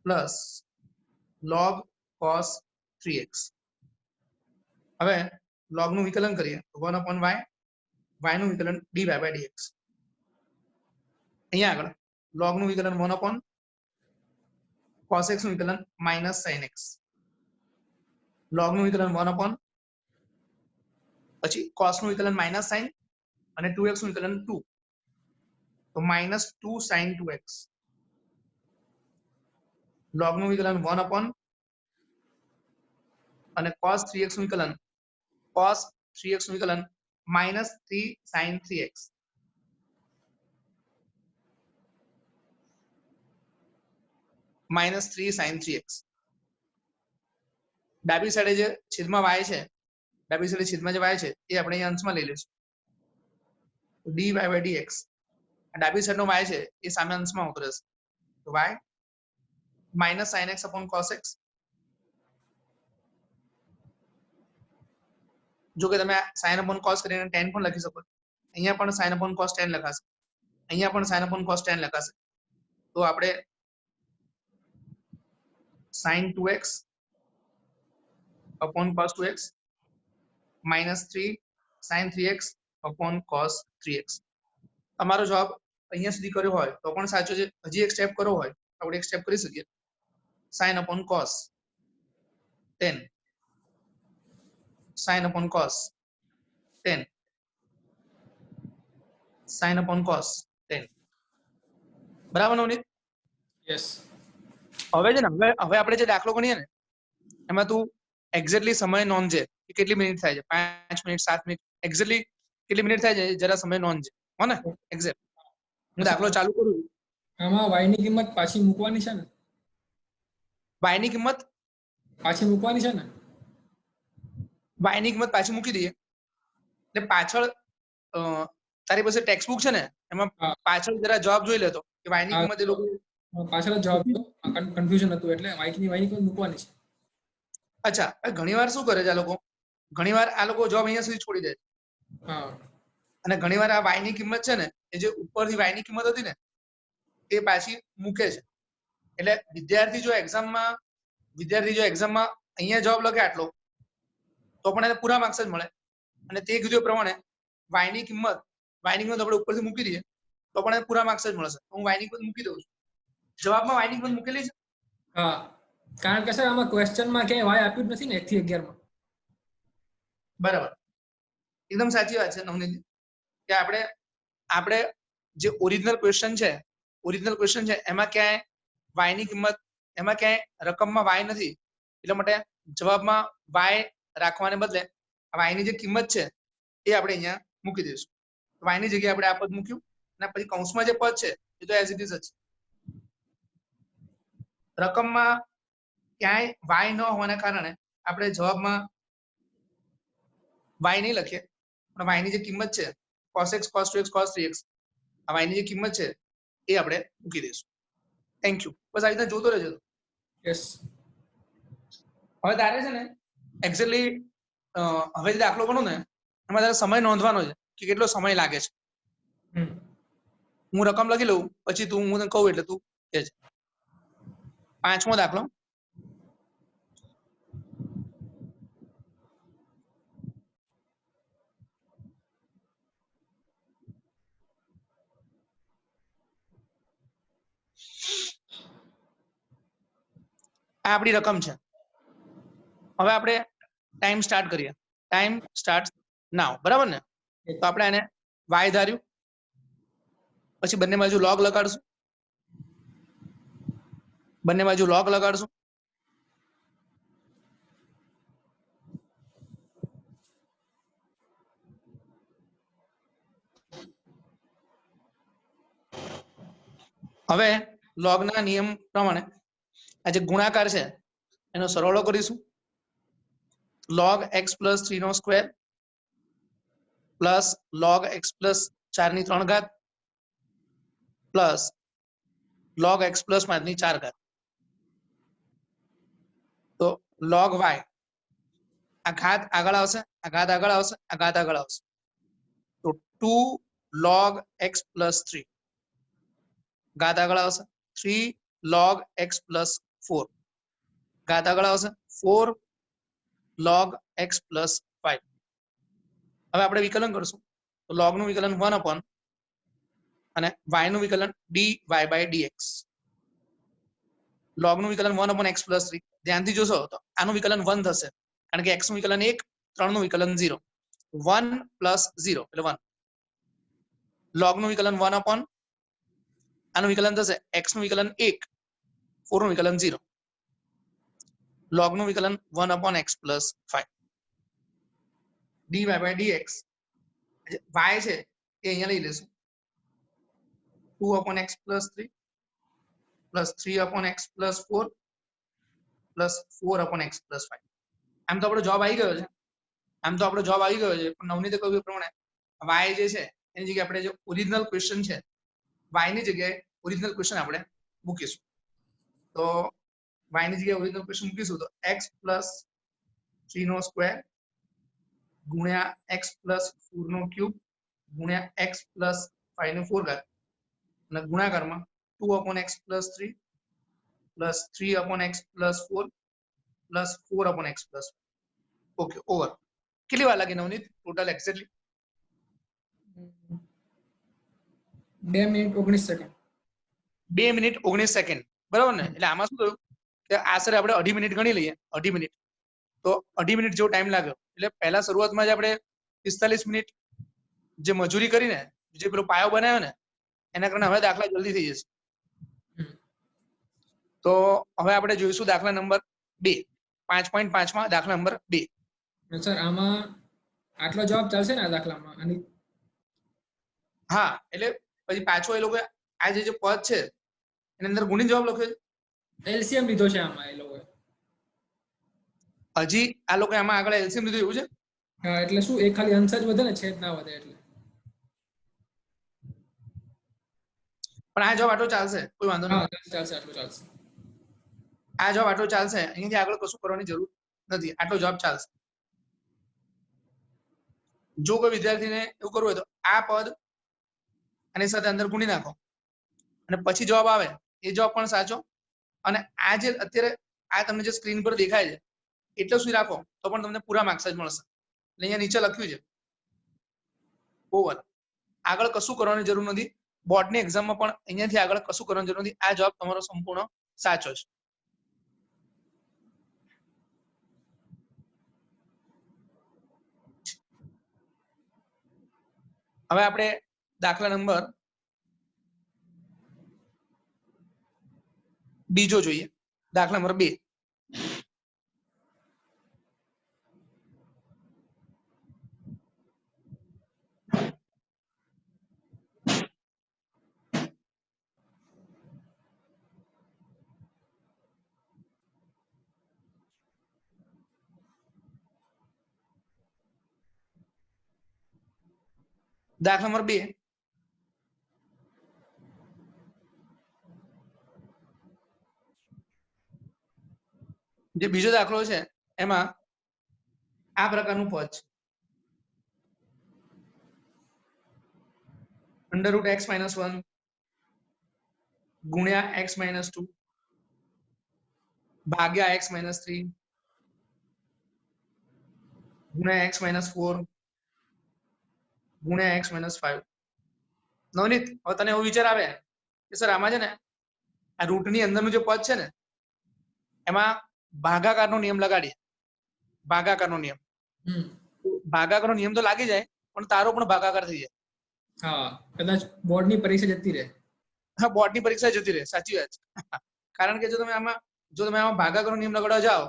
plus log cos 3x. હવે log નું વિકલન કરીએ તો 1/y, y નું વિકલન dy/dx. અહીંયા આગળ log નું વિકલન 1/cos x નું વિકલન -sin x. log નું વિકલન 1/ પછી cos નું વિકલન -sin અને 2x નું વિકલન 2, તો -2 sin 2x. log નું વિકલન 1/ અને cos 3x નું વિકલન -3 sin 3x. -3 sin 3x. ડાબી સાઈડે જે છેદમાં y છે, ડાબી સાઈડે છેદમાં જે y છે એ આપણે અહીં અંશમાં લઈ લઈશું. dy/dx. ડાબી સાઈડનો y છે એ સામે અંશમાં ઉતરશે, તો y -sin x / cos x. જો કે તમે sin / cos કરીને tan પણ લખી શકો. અહીંયા પણ sin / cos tan લખાશે, અહીંયા પણ sin / cos tan લખાશે. તો આપણે sin 2x / cos 2x -3 sin 3x / cos 3x. તમારો જવાબ અહીંયા સુધી કર્યો હોય તો પણ સાચો છે. હજી એક સ્ટેપ કરવો હોય તો આપણે એક સ્ટેપ કરી શકીએ. sin / cos 10 sin / cos 10 sin / cos 10. બરાબર નવનીત? યસ. હવે છે ને હવે આપણે જે દાખલો ગણીએ ને એમાં તું એક્ઝેક્ટલી સમય નોંધજે કે કેટલી મિનિટ થાય છે. 5 મિનિટ, 7 મિનિટ, એક્ઝેક્ટલી કેટલી મિનિટ થાય છે જરા સમય નોંધજે, હો ને? એક્ઝેક્ટ હું દાખલો ચાલુ કરું. આમાં y ની કિંમત પાછી મૂકવાની છે ને? y ની કિંમત પાછી મૂકવાની છે ને? y ની કિંમત પાછી મૂકી દઈએ. એટલે પાછળ તારી પાસે ટેક્સ્ટ બુક છે ને એમાં પાછળ જરા જવાબ જોઈ લેતો કે y ની કિંમત એ લોકો પાછળ જવાબ કન્ફ્યુઝન હતું એટલે y ની કિંમત મૂકવાની છે. અચ્છા, ઘણીવાર શું કરે છે આ લોકો, ઘણીવાર આ લોકો જવાબ અહીંયા સુધી છોડી દે. હા. અને ઘણીવાર આ y ની કિંમત છે ને એ જે ઉપરથી y ની કિંમત હતી ને એ પાછી મૂકે છે. એટલે વિદ્યાર્થી જો એક્ઝામમાં અહીંયા જવાબ લખે આટલો તો પણ એને પૂરા માર્ક્સ જ મળે. અને તે કીધું પ્રમાણે y ની કિંમત આપણે ઉપરથી મૂકી દઈએ તો પણ એને પૂરા માર્ક્સ જ મળશે. હું y ની કિંમત મૂકી દઉં છું. જવાબમાં y ની કિંમત મૂકેલી છે. હા, કારણ કે સર આમાં ક્વેશ્ચનમાં ક્યાંય y આપ્યું જ નથી ને 1 થી 11 માં. બરાબર, એકદમ સાચી વાત છે નવનીત કે આપણે જે ઓરિજિનલ ક્વેશ્ચન છે એમાં ક્યાંય y ની કિંમત, એમાં ક્યાંય રકમમાં y નથી, એટલા માટે જવાબમાં y રાખવાને બદલે y ની જે કિંમત છે એ આપણે અહીંયા મૂકી દઈશું. y ની જગ્યાએ આપણે આ પદ મૂક્યું અને પછી કૌંસમાં જે પદ છે એ તો એઝ ઇટ ઇઝ જ છે. રકમમાં ક્યાંય y ન હોવાના કારણે આપણે જવાબમાં y નહીં લખીએ, પણ y ની જે કિંમત છે cos x cos 2x cos 3x, આ y ની જે કિંમત છે એ આપણે મૂકી દઈશું. Thank you. બસ આ રીતના જોતો રહેજો. યસ. હવે તારે છે ને એક્ઝેક્ટલી હવે જે દાખલો ગણો ને એમાં તારે સમય નોંધવાનો છે કે કેટલો સમય લાગે છે. હું રકમ લખી લઉં પછી હું તને કહું એટલે તું કહેજે. 5મો દાખલો. આ આપણી રકમ છે. હવે આપણે ટાઈમ સ્ટાર્ટ કરીએ. ટાઈમ સ્ટાર્ટ નાવ, બરાબર ને? તો આપણે આને y ધાર્યું, પછી બંને બાજુ log લગાડશું, બંને બાજુ log લગાડશું. હવે log ના નિયમ પ્રમાણે આ જે ગુણાકાર છે એનો સરવાળો કરીશું. log x plus 3 નો square plus log x plus 4 ની 3 ઘાત પ્લસ log x plus 5 ની 4 ઘાત. તો log y, આ ઘાત આગળ આવશે, આ ઘાત આગળ આવશે, આ ઘાત આગળ આવશે. તો 2 log x plus 3 ઘાત આગળ આવશે, 3 log x plus 4 ઘાત આગળ આવશે, 4 log x plus 5. હવે આપણે વિકલન કરશું. તો log નું વિકલન 1 upon અને y નું વિકલન dy by dx. log નું વિકલન 1 upon x plus 3. ધ્યાનથી જોશો તો આનું વિકલન 1 થશે, કારણ કે x નું વિકલન 1, 3 નું વિકલન 0. 1 plus 0 એટલે 1. log નું વિકલન 1 upon આનું વિકલન થશે x નું વિકલન 1, 4 નું વિકલન 0. log નું વિકલન 1 upon x plus 5. dy by dx y છે એ અહીંયા લઈ લેશું. 2 upon x plus 3 plus 3 upon x plus 4 plus 4 upon x plus 5. આમ તો આપણો જવાબ આવી ગયો છે, પણ નવનીતે કહ્યું એ પ્રમાણે y જે છે એની જગ્યાએ આપણે જે ઓરિજિનલ ક્વેશ્ચન છે y ની જગ્યાએ ઓરિજિનલ ક્વેશ્ચન આપણે મૂકીશું. તો y ની જગ્યાએ ઓરિજિનલ ક્વેશ્ચન મૂકીશું તો x plus 3 નો સ્ક્વેર ગુણ્યા x plus 4 નો ક્યુબ ગુણ્યા x plus 5 નો 4 ઘાત અને ગુણાકારમાં 2 upon x plus 3 plus 3 upon x plus 4 plus 4 upon x plus 5. Okay, over. કેટલી વાર લાગે Navneet total exactly? 2 minute 19 second. 2 minute 19 second, બરાબર ને? એટલે આમાં શું થયું કે આશરે આપણે 2.5 મિનિટ ગણી લઈએ, 2.5 મિનિટ. તો 2.5 મિનિટ જેવો ટાઈમ લાગ્યો. એટલે પહેલા શરૂઆતમાં જ આપણે 45 મિનિટ જે મજૂરી કરીને જે પેલો પાયો બનાવ્યો ને એના કારણે હવે દાખલા જલ્દી થઈ જશે. તો હવે આપણે જોઈશું દાખલા નંબર 2, 5.5 માં દાખલા નંબર 2. સર આમાં આટલો જવાબ ચાલશે ને આ દાખલામાં? અને હા, એટલે પછી પાછો એ લોકો આ જે પદ છે એની અંદર ગુણી જવાબ લખ્યો છે. એલસીએમ લીધો છે આમાં એ લોકોએ. હજી આ લોકો આમાં આગળ એલસીએમ લીધું એવું છે? હા, એટલે શું એક ખાલી અંશ જ વધે ને, છેદ ના વધે એટલે. પણ આ જવાબ આટલો ચાલશે, કોઈ વાંધો નહીં. હા, ચાલશે, આટલો ચાલશે. આ જવાબ આટલો ચાલશે, અહીંયાથી આગળ કશું કરવાની જરૂર નથી, આટલો જવાબ ચાલશે. જો કોઈ વિદ્યાર્થીને એવું કરવું હોય તો આ પદ આની સાથે અંદર ગુણી નાખો અને પછી જવાબ આવે એ જવાબ પણ સાચો, અને આ જે અત્યારે આ તમને જે સ્ક્રીન પર દેખાય છે એટલો સુધી રાખો તો પણ તમને પૂરા માર્ક્સ જ મળશે. એટલે અહીંયા નીચે લખ્યું છે ઓવર. આગળ કશું કરવાની જરૂર નથી. બોર્ડની એક્ઝામમાં પણ અહીંયાથી આગળ કશું કરવાની જરૂર નથી. આ જવાબ તમારો સંપૂર્ણ સાચો છે. હવે આપણે દાખલા નંબર બીજો જોઈએ. દાખલા નંબર 2. દાખલા નંબર 2. જે બીજો દાખલો છે એમાં આ પ્રકારનું પદ છે. અંડર રૂટ x - 1 ગુણ્યા x - 2 ભાગ્યા x - 3 ગુણ્યા x - 4 ગુણ્યા x - 5. નવનીત, હવે તને એવો વિચાર આવે કે સર આમાં છે ને આ રૂટની અંદરનું જે પદ છે ને એમાં ભાગાકારનો નિયમ લગાડીએ. ભાગાકારનો નિયમ, ભાગાકારનો નિયમ તો લાગી જાય, પણ તારો પણ ભાગાકાર થઈ જાય. હા, કદાચ બોર્ડની પરીક્ષા જતી રહે. હા, બોર્ડની પરીક્ષા જતી રહે, સાચી વાત છે. કારણ કે જો તમે આમાં ભાગાકારનો નિયમ લગાડવા જાઓ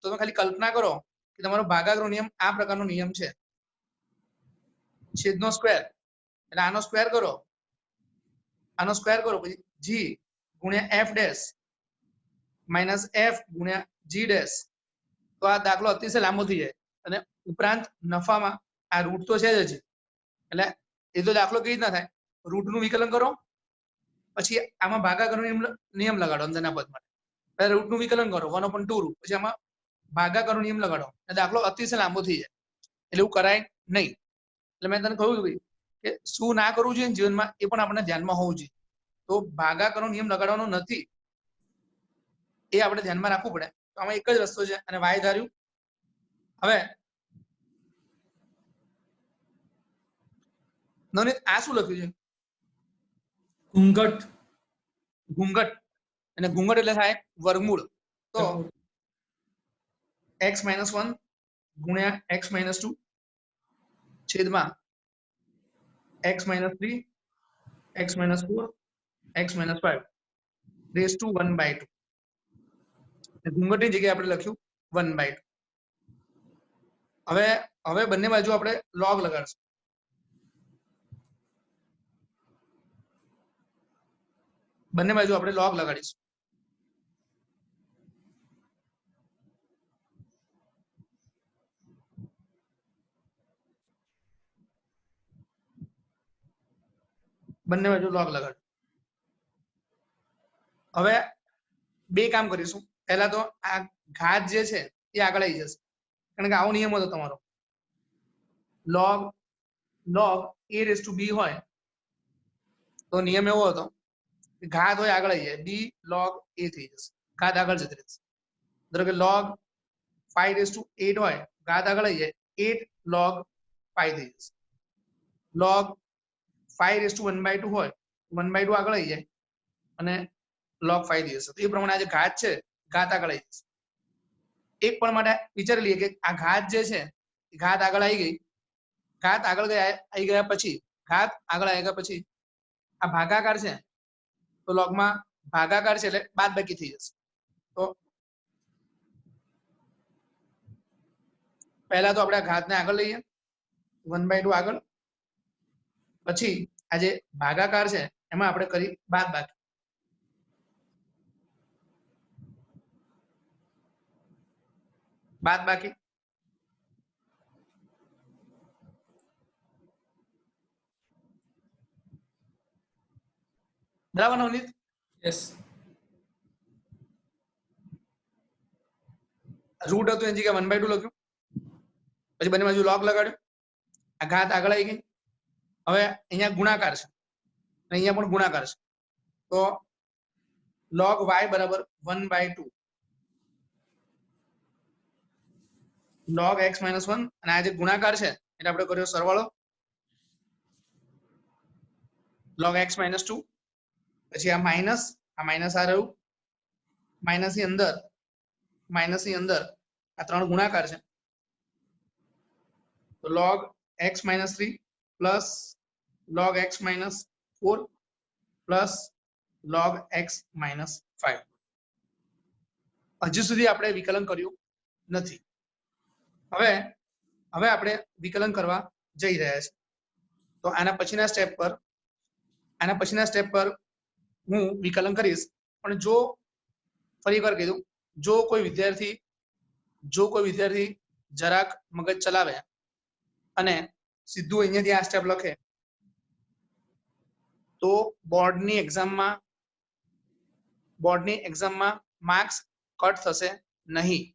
તો તમે ખાલી કલ્પના કરો કે તમારો ભાગાકારનો નિયમ આ પ્રકારનો નિયમ છે. છેદનો સ્ક્વેર એટલે આનો સ્ક્વેર કરો, પછી જી ગુણ્યા એફ ડેશ માઇનસ એફ ગુણ્યા જી ડેશ. તો આ દાખલો અતિશય લાંબો થઈ જાય, અને ઉપરાંત નફામાં આ રૂટ તો છે જ હજી. એટલે એ તો દાખલો કેવી રીતના થાય, રૂટનું વિકલન કરો, પછી આમાં ભાગાકારનો નિયમ લગાડો અંદરના પદ માટે, પહેલા રૂટનું વિકલન કરો 1/2 રૂટ, પછી આમાં ભાગાકારનો નિયમ લગાડો, દાખલો અતિશય લાંબો થઈ જાય. એટલે એવું કરાય નહીં. એટલે મેં તને કહ્યું ભાઈ કે શું ના કરવું જોઈએ જીવનમાં, એ પણ આપણે ધ્યાનમાં હોવું જોઈએ. તો ભાગાકારનો નિયમ લગાડવાનો નથી, એ આપણે ધ્યાનમાં રાખવું પડે. તો આમાં એક જ રસ્તો છે, અને વાય ધાર્યું. હવે નવનીત આ શું લખ્યું છે? ઘૂંઘટ. ઘૂંઘટ, અને ઘૂંઘટ એટલે થાય વર્ગમૂળ. તો x-1 ગુણ્યા x-2 છેદમાં x-3 x-4 x-5 rays two 1/2. ઘૂંઘટની જગ્યાએ આપણે લખ્યું 1/2. હવે બંને બાજુ આપણે લોગ લગાડશું. બંને બાજુ આપણે લોગ લગાડીશું. બંને બાજુ લોગ લગાડ. હવે બે કામ કરીશું. પહેલા તો આ ઘાત જે છે એ આગળ આવી જશે, કારણ કે આવો નિયમ હતો તમારો. log a raised to b હોય તો નિયમ એવો હતો કે ઘાત હોય આગળ આવી જાય, b log a થઈ જશે, ઘાત આગળ જતી રહેશે. ધારો કે log 5 raised to 8 હોય, ઘાત આગળ આવી જાય, 8 log 5 થઈ જશે. log 5 raised to 1/2 હોય, 1/2 આગળ આવી જાય અને log 5 થઈ જશે. તો એ પ્રમાણે આ જે ઘાત છે, ઘાત આગળ આવી જશે. એક પણ માટે વિચારી લઈએ કે આ ઘાત જે છે એ ઘાત આગળ આવી ગઈ, ઘાત આગળ આવી ગયા પછી, ઘાત આગળ આવી ગયા પછી આ ભાગાકાર છે, તો લોગમાં ભાગાકાર છે એટલે બાદબાકી થઈ જશે. તો પહેલા તો આપણે ઘાતને આગળ લઈએ 1/2 આગળ, પછી આ જે ભાગાકાર છે એમાં આપણે કરી બાદબાકી. બરાબર નવનીત? યસ. રૂટ હતું એની જગ્યાએ 1/2 લખ્યું, પછી બંને બાજુ લોગ લગાડ્યું, આ ઘાત આગળ આવી ગઈ. હવે અહીંયા ગુણાકાર છે, અહીંયા પણ ગુણાકાર છે, તો log y બરાબર 1/2 log x-1, અને આ જે ગુણાકાર છે એટલે આપણે કર્યો સરવાળો log x-2, પછી આ માઇનસ આ રહ્યું, માઇનસ ની અંદર આ ત્રણ ગુણાકાર છે, તો log x-3 plus log x-4 plus log x-5. હજી સુધી આપણે વિકલન કર્યું નથી. હવે આપણે વિકલન કરવા જઈ રહ્યા છીએ. તો આના પછીના સ્ટેપ પર હું વિકલન કરીશ. પણ જો ફરી વાર કીધું, જો કોઈ વિદ્યાર્થી જરાક મગજ ચલાવે અને સીધું અહીંયાથી આ સ્ટેપ લખે તો બોર્ડની એક્ઝામમાં માર્ક્સ કટ થશે નહીં.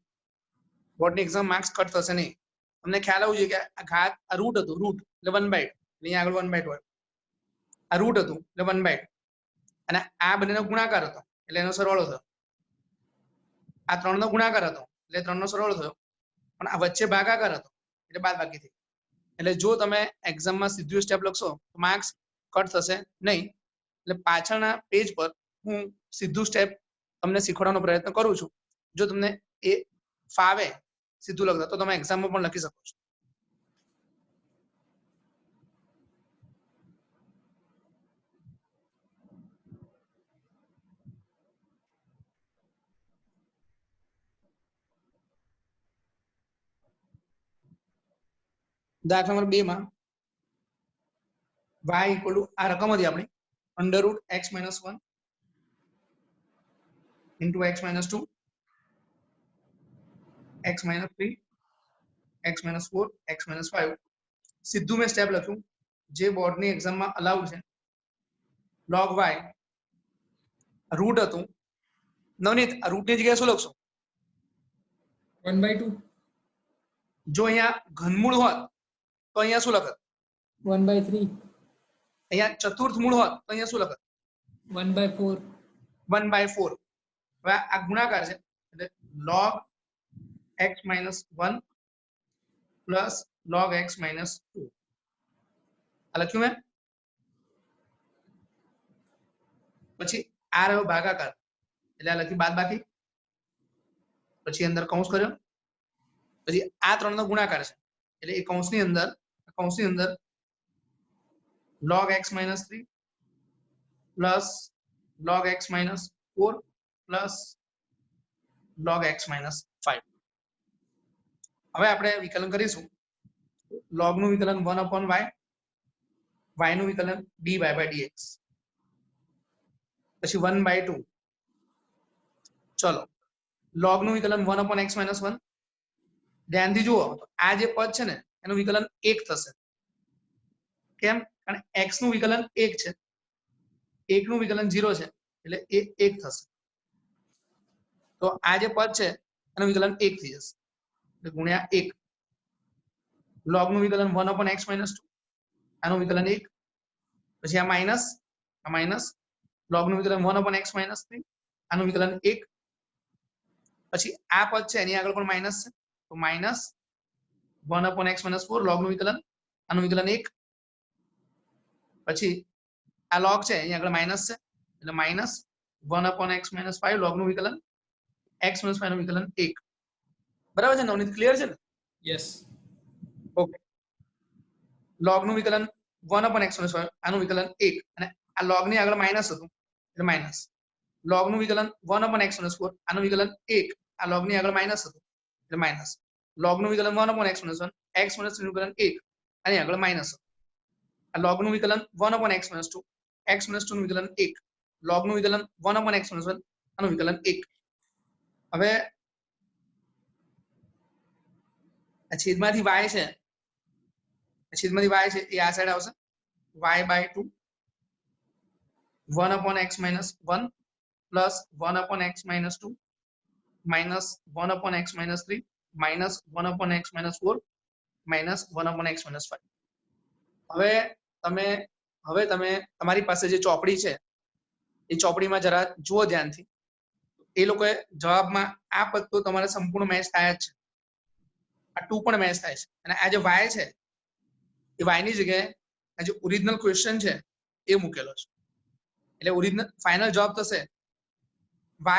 તમને ખ્યાલ આવવું જોઈએ કે આ ઘાત, આ રૂટ હતું, રૂટ એટલે 1/2, અહીંયા આગળ 1/2 હોય, આ રૂટ હતું એટલે 1/2, અને આ બંનેનો ગુણાકાર હતો એટલે એનો સરવાળો થયો. આ 3નો ગુણાકાર હતો એટલે 3નો સરવાળો થયો, પણ આ વચ્ચે ભાગાકાર હતો એટલે બાદબાકી થઈ. એટલે જો તમે એક્ઝામમાં સીધું સ્ટેપ લખશો તો માર્ક્સ કટ થશે નહીં. એટલે પાછળના પેજ પર હું સીધું સ્ટેપ તમને શીખવાડવાનો પ્રયત્ન કરું છું, જો તમને એ ફાવે સીધું લખતા તો તમે એક્ઝામમાં પણ લખી શકો છો. દાખલા નંબર 2 માં y ઇક્વલ ટુ આ રકમ હતી આપણી √x-1 into x-2 x-3 x-4 x-5 સીધું મેં સ્ટેપ લખ્યું જે બોર્ડની એક્ઝામમાં અલાઉડ છે. log y રૂટ હતું. નવનીત આ રૂટની જગ્યાએ શું લખશો? 1/2. જો અહીંયા ઘનમૂળ હોત તો અહીંયા શું લખત? 1/3. અહીંયા ચતુર્થ મૂળ હોત તો અહીંયા શું લખત? 1/4. 1/4. હવે આ ગુણાકાર છે એટલે log x-1 plus log x-2 આ લખ્યું મેં. પછી આ રહ્યો ભાગાકાર એટલે આ લખ્યું બાદબાકી, પછી અંદર કૌંસ કર્યો, પછી આ 3 નો ગુણાકાર છે એટલે એ કૌંસની અંદર log x-3 plus log x-4 plus log x-5. હવે આપણે વિકલન કરીશું. log નું વિકલન 1/y, y નું વિકલન dy/dx, પછી 1/2. ચલો log નું વિકલન 1/x-1. ધ્યાનથી જુઓ તો આ જે પદ છે ને એનું વિકલન 1 થશે. કેમ? કારણ x નું વિકલન 1 છે, 1 નું વિકલન 0 છે એટલે એ 1 થશે. તો આ જે પદ છે એનું વિકલન 1 થઈ જશે એટલે ગુણ્યા 1. log નું વિકલન 1/x-2 આનું વિકલન 1, પછી આ માઇનસ log નું વિકલન 1/x-3 આનું વિકલન 1, પછી આ પદ છે એની આગળ પણ માઇનસ છે તો માઇનસ 1/x-4 log નું વિકલન આનું વિકલન 1, પછી આ log છે અહીં આગળ માઇનસ છે એટલે માઇનસ 1/x-5 log નું વિકલન x-5 નું વિકલન 1. બરાબર છે નવનીત? ક્લિયર છે ને? યસ. ઓકે. log નું વિકલન 1/x-5 આનું વિકલન 1 અને આ log ની આગળ માઇનસ હતું એટલે માઇનસ. log નું વિકલન 1/x-4 આનું વિકલન 1, આ log ની આગળ માઇનસ હતું એટલે માઇનસ. log નું વિકલન 1/x-1 x-3 નું વિકલન 1 આની આગળ માઇનસ. આ log નું વિકલન 1/x-2 x-2 નું વિકલન 1, log નું વિકલન 1/x-1 આનું વિકલન 1. હવે આ છેદમાંથી y છે, એ આ સાઈડ આવશે y/2 1/x-1 plus 1/x-2 minus 1/x-3 minus 1/x-4 minus 1/x-5. હવે તમે તમારી પાસે જે ચોપડી છે એ ચોપડીમાં જરા જુઓ ધ્યાનથી. એ લોકોએ જવાબમાં આ પદ તો તમારે સંપૂર્ણ મેચ થાય જ છે, આ 2 પણ મેચ થાય છે અને આ જે y છે એ y ની જગ્યાએ આ જે ઓરિજિનલ ક્વેશ્ચન છે એ મૂકેલો છે એટલે ઓરિજિનલ ફાઇનલ જવાબ થશે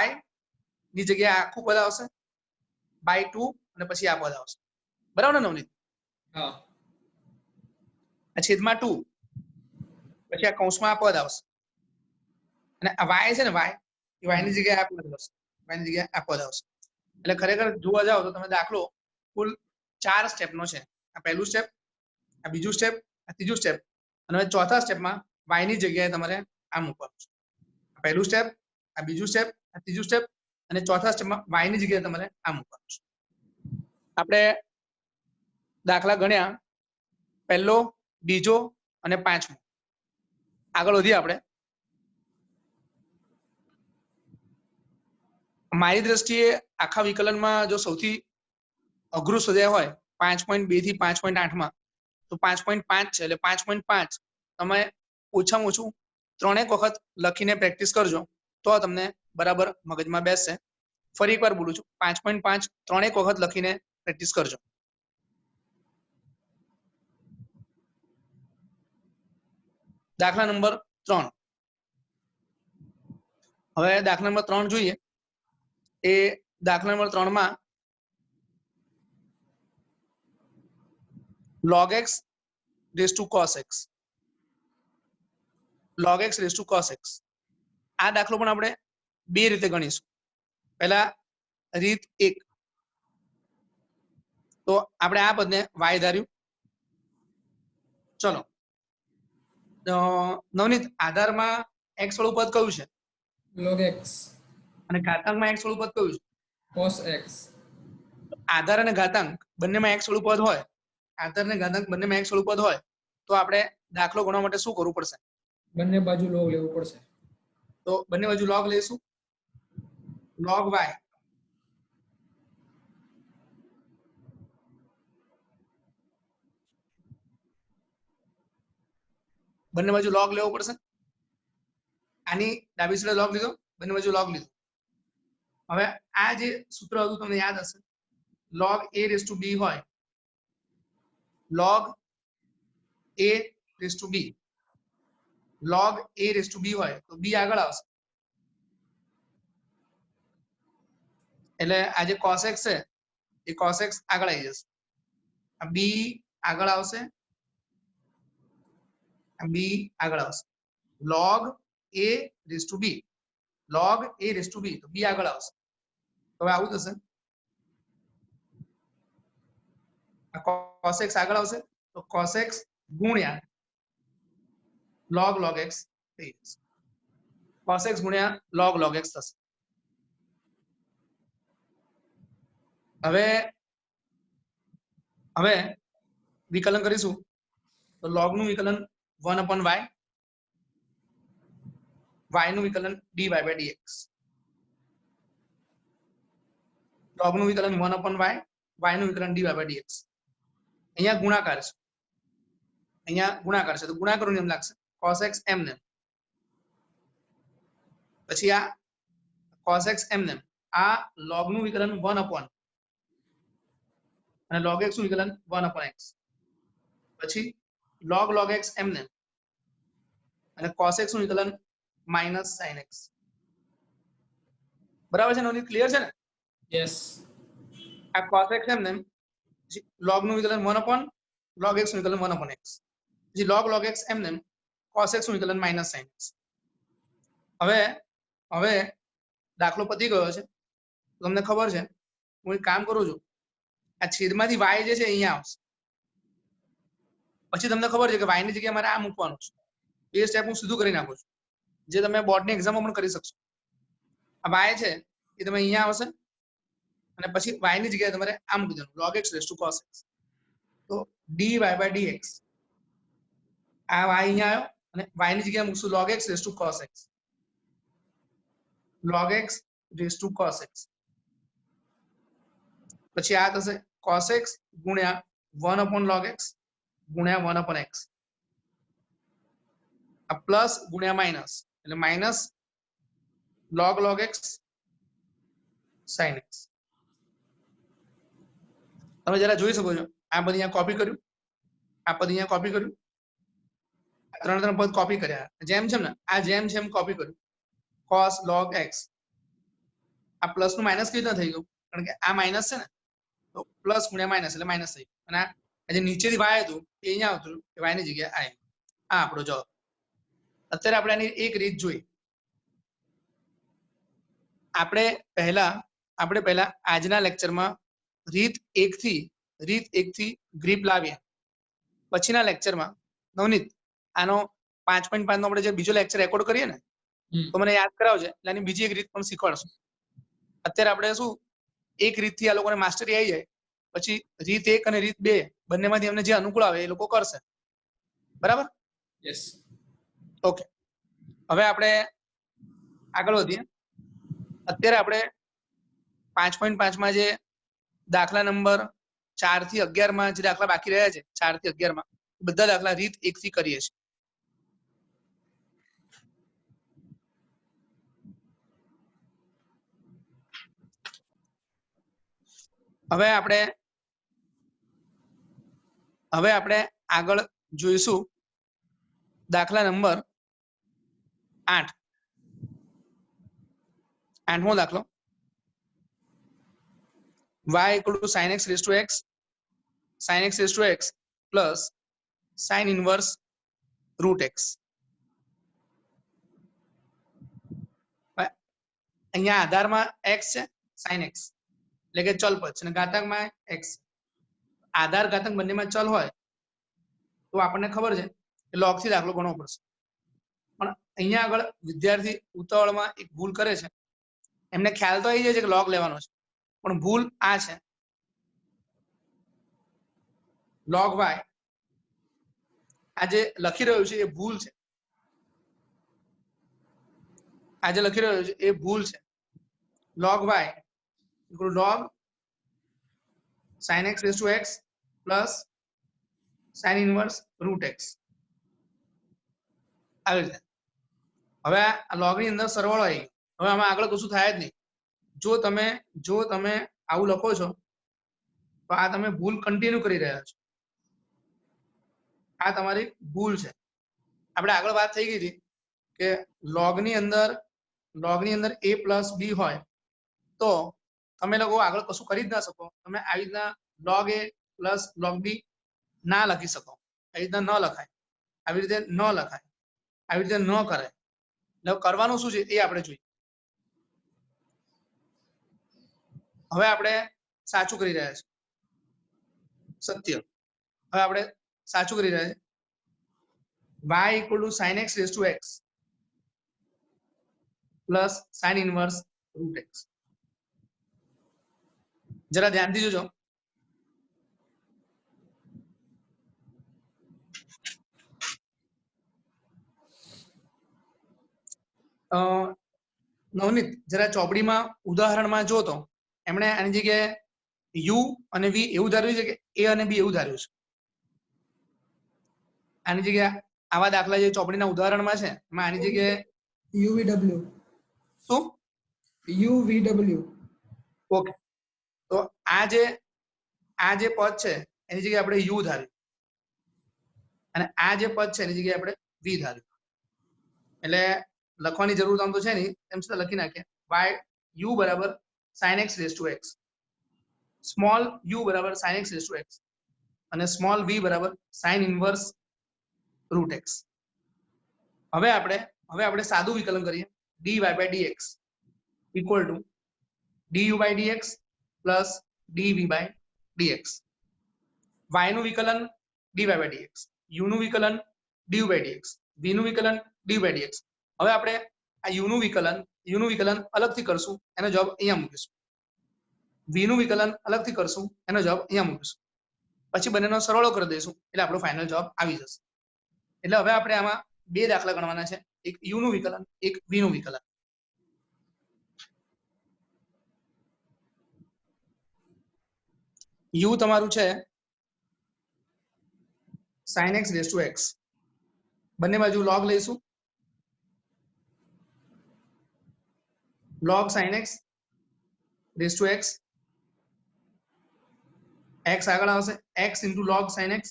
y ની જગ્યાએ આખું પદ આવશે /2 અને પછી આ પદ આવશે. બરાબર ને નવનીત? હા. આ છેદમાં 2 પછી આ કૌંસમાં આ પદ આવશે અને આ y છે ને y ની જગ્યાએ આ પદ આવશે, y ની જગ્યાએ આ પદ આવશે. એટલે ખરેખર જોવા જાવ તો તમે દાખલો કુલ 4 સ્ટેપનો છે. આ પહેલું સ્ટેપ, આ બીજું સ્ટેપ, આ ત્રીજું સ્ટેપ અને હવે ચોથા સ્ટેપમાં y ની જગ્યાએ તમારે આ મૂકવાનું છે. આ પહેલું સ્ટેપ, આ બીજું સ્ટેપ, આ ત્રીજું સ્ટેપ અને ચોથા સ્ટેપમાં y ની જગ્યાએ તમારે આ મૂકવાનું છે. આપણે દાખલા ગણ્યા પહેલો, બીજો અને પાંચમો. આગળ વધીએ આપણે. મારી દ્રષ્ટિએ આખા વિકલનમાં જો સૌથી અઘરું શોધ્યા હોય 5.2 થી 5.8 માં તો 5.5 છે એટલે 5.5 તમે ઓછામાં ઓછું 3 વખત લખીને પ્રેક્ટિસ કરજો તો તમને બરાબર મગજમાં બેસશે. ફરી એકવાર બોલું છું, 5.5 3 વખત લખીને પ્રેક્ટિસ કરજો. દાખલા નંબર 3. હવે દાખલા નંબર 3 જોઈએ. એ દાખલા નંબર 3 માં log x raised to cos x, log x raised to cos x. આ દાખલો પણ આપણે બે રીતે ગણીશું. પહેલા રીત 1, તો આપણે આ પદને y ધાર્યું. ચલો, નવનીત, આધારમાં x વાળું પદ કયું છે log x અને ઘાતાંકમાં x વાળું પદ કયું છે? cos x. આધાર અને ઘાતાંક બંનેમાં x વાળું પદ હોય, આધાર અને ઘાતાંક બંનેમાં x વાળું પદ હોય તો આપણે દાખલો ગણવા માટે શું કરવું પડશે? બંને બાજુ log લેવું પડશે. તો બંને બાજુ log લઈશું. log y બંને બાજુ log લેવો પડશે. આની ડાબી સાઈડે log લીધો, બંને બાજુ log લીધો. હવે આ જે સૂત્ર હતું તમને યાદ હશે, log a raised to b હોય, log a raised to b, log a raised to b હોય તો b આગળ આવશે. એટલે આ જે cos x છે એ cos x આગળ આવી જશે, આ b આગળ આવશે, આ b આગળ આવશે. log a raised to b, log a raised to b તો b આગળ આવશે. હવે આવું થશે, આ cos x આગળ આવશે તો cos x ગુણ્યા log x થઈ જશે. cos x ગુણ્યા log x થશે. હવે વિકલન કરીશું તો log નું વિકલન 1/y, y નું વિકલન dy/dx. log નું વિકલન 1/y, y નું વિકલન dy/dx. અહીંયા ગુણાકાર છે, અહીંયા ગુણાકાર છે તો ગુણાકારનો નિયમ લાગશે, cos x એમને, પછી આ cos x એમને, આ log નું વિકલન 1/ અને log x નું વિકલન 1/x, પછી log x એમને અને cos x નું વિકલન -sin x. બરાબર છે નવનીત? ક્લિયર છે ને? yes. આ cos x એમને, log નું વિકલન 1/log x નું વિકલન 1/x, પછી log x એમને cos x નું વિકલન -sin x. હવે દાખલો પતી ગયો છે. તમને ખબર છે, હું એક કામ કરું છું, આ છેદમાંથી y જે છે અહીંયા આવશે, પછી તમને ખબર છે કે y ની જગ્યાએ મારે આ મૂકવાનું છે. એ સ્ટેપ હું સીધું કરી નાખું છું, જે તમે બોર્ડની એક્ઝામમાં પણ કરી શકશો. આ y છે એ તમે અહીંયા આવશે અને પછી y ની જગ્યાએ તમારે આ મૂકી દેવાનું, log x raised to cos x. તો dy/dx, આ y અહીંયા આવ્યો અને y ની જગ્યાએ મૂકશું log x raised to cos x, log x raised to cos x. પછી આ થશે cos x ગુણ્યા 1/log x ગુણ્યા 1/x, આ પ્લસ ગુણ્યા માઇનસ એટલે minus log x sin x. તમે જરા જોઈ શકો છો, આ બધી અહીંયા કોપી કર્યું, આ પદ અહીંયા કોપી કર્યું, ત્રણ પદ કોપી કર્યા, જેમ છે ને આ જેમ છે એમ કોપી કર્યું. cos log x, આ પ્લસ નું માઇનસ કેવી રીતના થઈ ગયું? કારણ કે આ માઇનસ છે ને, તો પ્લસ ગુણ્યા માઇનસ એટલે માઇનસ થઈ ગયું. અને આ જે નીચેથી y હતું એ અહીંયા આવતું, y ની જગ્યાએ આ આપણો જવાબ. અત્યારે આપણે આની એક રીત જોઈ. આપણે પહેલા આજના લેક્ચરમાં રીત 1 થી ગ્રીપ લાવ્યા. પછીના લેક્ચરમાં નવનીત આનો 5.5 નો આપણે જે બીજો લેક્ચર રેકોર્ડ કરીએ ને, તો મને યાદ કરાવજે, એટલે આની બીજી એક રીત પણ શીખવાડશું. અત્યારે આપણે શું, એક રીતથી આ લોકોને માસ્ટરી આવી જાય પછી રીત 1 અને રીત 2 બંનેમાંથી અમને જે અનુકૂળ આવે એ લોકો કરશે. બરાબર? yes. ઓકે, હવે આપણે આગળ વધીએ. અત્યારે આપણે 5.5 માં જે દાખલા નંબર 4 થી 11 માં જે દાખલા બાકી રહ્યા છે, 4 થી 11 માં બધા દાખલા રીત 1 થી કરીએ છીએ. હવે આપણે આગળ જોઈશું દાખલા નંબર 8. 8મો દાખલો. y equal to sin x raised to x plus sin inverse root x. અહીંયા આધારમાં x છે sin x એટલે કે ચલ પદ છે અને ઘાતાંકમાં x. આધાર ઘાતાંક બંનેમાં ચલ હોય તો આપણને ખબર છે કે log થી દાખલો ગણવો પડશે. પણ અહીંયા આગળ વિદ્યાર્થી ઉતાવળમાં એક ભૂલ કરે છે. એમને ખ્યાલ તો આવી જાય છે કે log લેવાનો છે, પણ ભૂલ આ છે log y. આ જે લખી રહ્યું છે એ ભૂલ છે. આ જે લખી રહ્યું છે એ ભૂલ છે. log y equal to log sin x raised to x plus sin inverse root x. આવી રીતે હવે આ log ની અંદર સરવાળો આવી ગયો. હવે આમાં આગળ કશું થાય જ નહીં. જો તમે આવું લખો છો તો આ તમે ભૂલ કન્ટિન્યુ કરી રહ્યા છો. આ તમારી ભૂલ છે. આપણે આગળ વાત થઈ ગઈ હતી કે log ની અંદર a plus b હોય તો તમે લોકો આગળ કશું કરી જ ના શકો. તમે આવી રીતના log a plus log b ના લખી શકો. આવી રીતના ન લખાય, આવી રીતે ન લખાય, આવી રીતે ન કરાય. એટલે કરવાનું શું છે એ આપણે જોઈએ. હવે આપણે સાચું કરી રહ્યા છીએ. સત્ય. હવે આપણે સાચું કરી રહ્યા છીએ. y equal to sin x raised to x plus sin inverse root x. જરા ધ્યાનથી જોજો. નવનીત જરા ચોપડીમાં ઉદાહરણમાં જો તો એમણે આની જગ્યાએ u અને v એવું ધાર્યું છે કે a અને b એવું ધાર્યું છે. આની જગ્યાએ આવા દાખલા જે ચોપડીના ઉદાહરણમાં છે એમાં આની જગ્યાએ UVW. શું UVW. ઓકે, તો આ જે પદ છે એની જગ્યાએ આપણે u ધાર્યું અને આ જે પદ છે એની જગ્યાએ આપણે v ધાર્યું. એટલે લખવાની જરૂર આમ તો છે નહીં, એમ છતાં લખી નાખીએ y u બરાબર sin x raised to x, small u બરાબર sin x raised to x અને સ્મોલ v બરાબર sin inverse root x. હવે આપણે સાદું વિકલન કરીએ. dy by dx equal to du by dx plus dv by dx. y નું વિકલન dy by dx, u નું વિકલન du by dx, v નું વિકલન du by dx. હવે આપણે આ u નું વિકલન અલગથી કરશું, એનો જવાબ અહીંયા મૂકીશું. v નું વિકલન અલગથી કરશું, એનો જવાબ અહીંયા મૂકીશું. પછી બંનેનો સરવાળો કરી દઈશું એટલે આપણો ફાઇનલ જવાબ આવી જશે. એટલે હવે આપણે આમાં બે દાખલા ગણવાના છે, એક u નું વિકલન, એક v નું વિકલન. u તમારું છે sin x raised to x. બંને બાજુ log લઈશું. log sin x raised to x, x આગળ આવશે x into log sin x,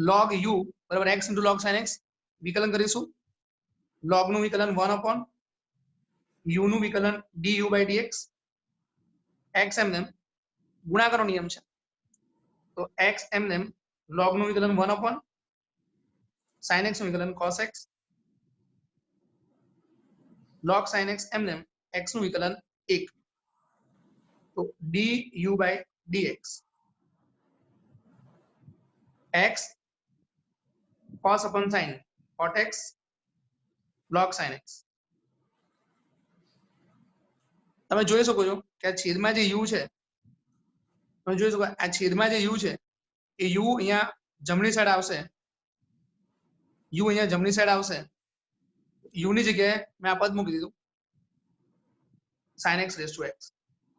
log u બરાબર x into log sin x. વિકલન કરીશું. log નું વિકલન 1 upon u નું વિકલન du by dx. x એમને ગુણાકારનો નિયમ છે તો x એમને log નું વિકલન 1 upon sin x નું વિકલન cos x, log sin x એમને x નું વિકલન 1 તો du by dx, x cos upon sin cot x log sin x. તમે જોઈ શકો છો કે આ છેદમાં જે u છે, તમે જોઈ શકો આ છેદમાં જે u છે એ u અહીંયા જમણી સાઈડ આવશે. u અહીંયા જમણી સાઈડ આવશે. u ની જગ્યાએ મેં આ પદ મૂકી દીધું sin x raised to x.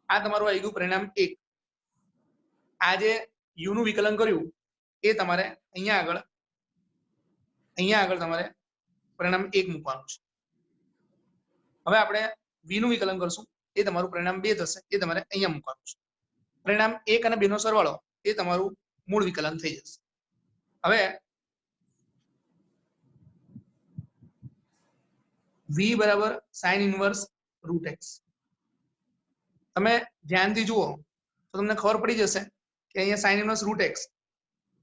આ તમારું આવી ગયું પરિણામ 1. આ જે u નું વિકલન કર્યું એ તમારે અહીંયા આગળ તમારે પરિણામ 1 મૂકવાનું છે. હવે આપણે v નું વિકલન કરશું, એ તમારું પરિણામ 2 થશે, એ તમારે અહીંયા મૂકવાનું છે. પરિણામ 1 અને 2 નો સરવાળો એ તમારું મૂળ વિકલન થઈ જશે. હવે v બરાબર sin inverse root x. તમે ધ્યાનથી જુઓ તો તમને ખબર પડી જશે કે અહીંયા સાઇન ઇન્વર્સ રૂટ એક્સ,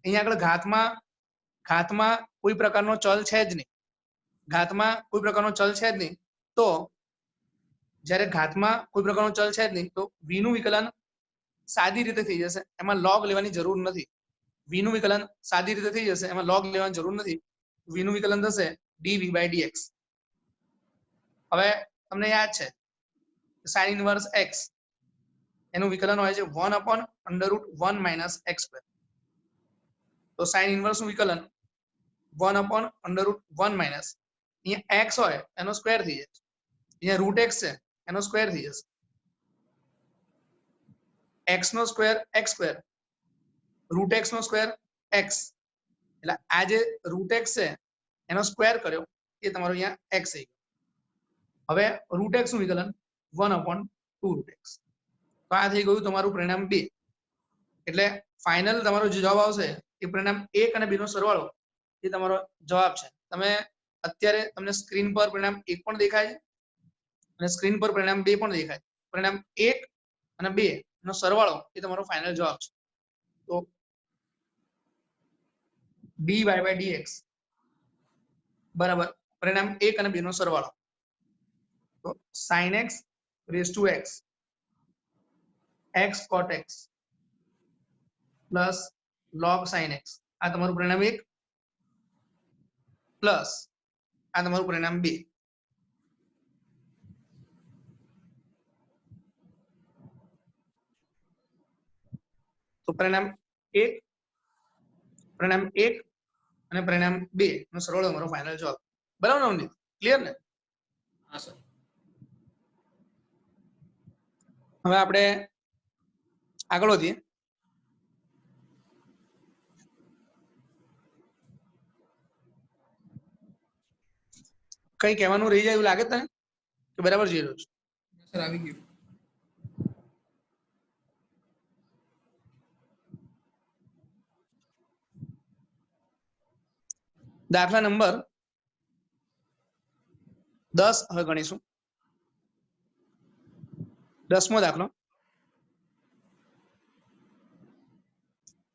અહીંયા આગળ ઘાતમાં કોઈ પ્રકારનો ચલ છે જ નહીં, ઘાતમાં કોઈ પ્રકારનો ચલ છે જ નહીં. તો જ્યારે ઘાતમાં કોઈ પ્રકારનો ચલ છે જ નહીં તો v નું વિકલન સાદી રીતે થઈ જશે, એમાં log લેવાની જરૂર નથી. v નું વિકલન સાદી રીતે થઈ જશે, એમાં log લેવાની જરૂર નથી. v નું વિકલન થશે dv/dx. હવે તમને યાદ છે sin ઇન્વર્સ x એનું વિકલન હોય છે 1/√1 - x². તો sin ઇન્વર્સ નું વિકલન 1/√1 અહીંયા x હોય એનો સ્ક્વેર થઈ જશે, અહીંયા રૂટ x છે એનો સ્ક્વેર થઈ જશે. x નો સ્ક્વેર x², રૂટ x નો સ્ક્વેર x, એટલે આ જે રૂટ x છે એનો સ્ક્વેર કર્યો એ તમારો અહીંયા x થઈ ગયો. હવે રૂટ x નું વિકલન 1/2 રૂટ x. તો આ થઈ ગયું તમારું પરિણામ 2. એટલે ફાઇનલ તમારો જે જવાબ આવશે એ પરિણામ 1 અને 2 નો સરવાળો એ તમારો જવાબ છે. તમે અત્યારે તમને સ્ક્રીન પર પરિણામ 1 પણ દેખાય છે અને સ્ક્રીન પર પરિણામ 2 પણ દેખાય. પરિણામ 1 અને 2 નો સરવાળો એ તમારો ફાઇનલ જવાબ છે. તો dy/dx બરાબર પરિણામ 1 અને 2 નો સરવાળો. તો sin x raised to x x cot x plus log sin x, આ તમારું પરિણામ 1 પ્લસ આ તમારું પરિણામ 2. તો પરિણામ 1 અને પરિણામ 2 નો સરવાળો અમારો ફાઇનલ જવાબ. બરાબર ને? ક્લિયર ને? હા સર. હવે આપણે આગળ વધીએ. કઈ કહેવાનું રહી જાય એવું લાગે તને કે બરાબર જઈ રહ્યું છે? સર આવી ગયું. દાખલા નંબર 10 હવે ગણીશું. 10મો દાખલો.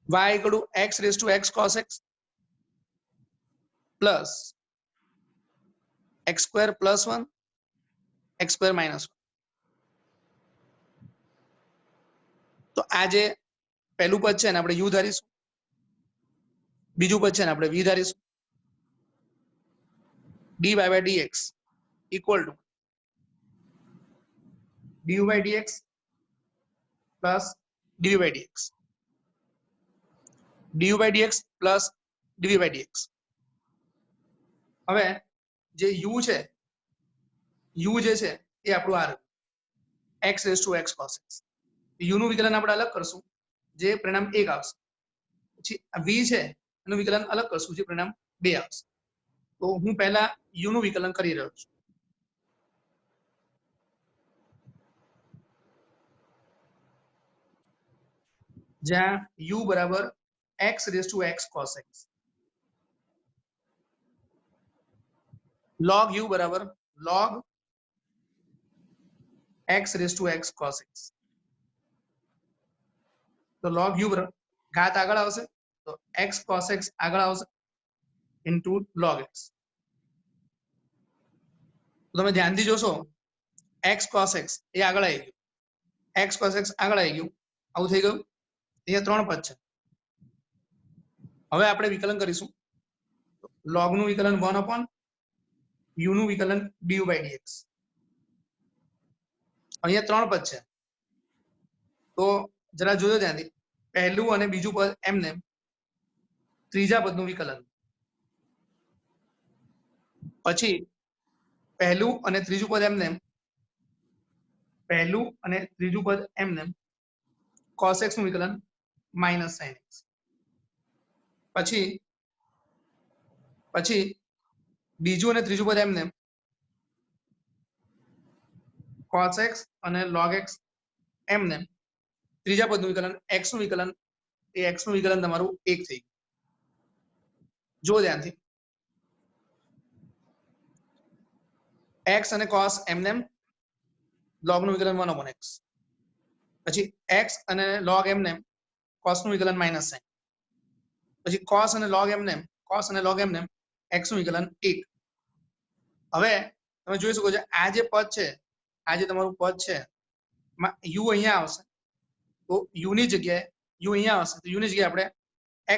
y = x raised to x cos x plus x² + 1 x² - 1. તો આ જે પહેલું પદ છે ને આપણે u ધારીશું, બીજું પદ છે ને આપણે v ધારીશું. dy/dx equal to du/dx plus dv/dx, du/dx plus dv/dx. હવે જે u છે, u જે છે એ આપણું આ x raised to x cos x. u નું વિકલન આપણે અલગ કરશું જે પરિણામ 1 આવશે. પછી v છે એનું વિકલન અલગ કરશું જે પરિણામ 2 આવશે. તો હું પહેલા u નું વિકલન કરી રહ્યો છું. જ્યાં u બરાબર x raised to x cos x, log u બરાબર log x raised to x cos x. તો log u ઘાત આગળ આવશે તો x cos x આગળ આવશે into log x. તો તમે ધ્યાનથી જોશો x cos x એ આગળ આવી ગયું, x cos x આગળ આવી ગયું, આવું થઈ ગયું. અહીંયા 3 પદ છે. હવે આપણે વિકલન કરીશું. log નું વિકલન 1/u નું વિકલન du/dx. અહીંયા 3 પદ છે તો જરા જોજો ત્યાંથી. પહેલું અને બીજું પદ એમને, ત્રીજા પદનું વિકલન, પછી પહેલું અને ત્રીજું પદ એમને, પહેલું અને ત્રીજું પદ એમને cos x નું વિકલન માઇનસ sin x, પછી બીજું અને ત્રીજું પદ એમને cos x અને log x એમને, ત્રીજા પદનું વિકલન x નું વિકલન, એ x નું વિકલન તમારું 1 થઈ ગયું. જો ધ્યાનથી x અને cos એમને, log નું વિકલન 1/x, પછી x અને log m ને cos નું વિકલન માઇનસ સાઇન, પછી cos અને log m ને x નું વિકલન 1. હવે તમે જોઈ શકો છો આ જે પદ છે, આ જે તમારું પદ છે માં u અહીંયા આવશે, તો u ની જગ્યાએ u અહીંયા આવશે, તો u ની જગ્યાએ આપણે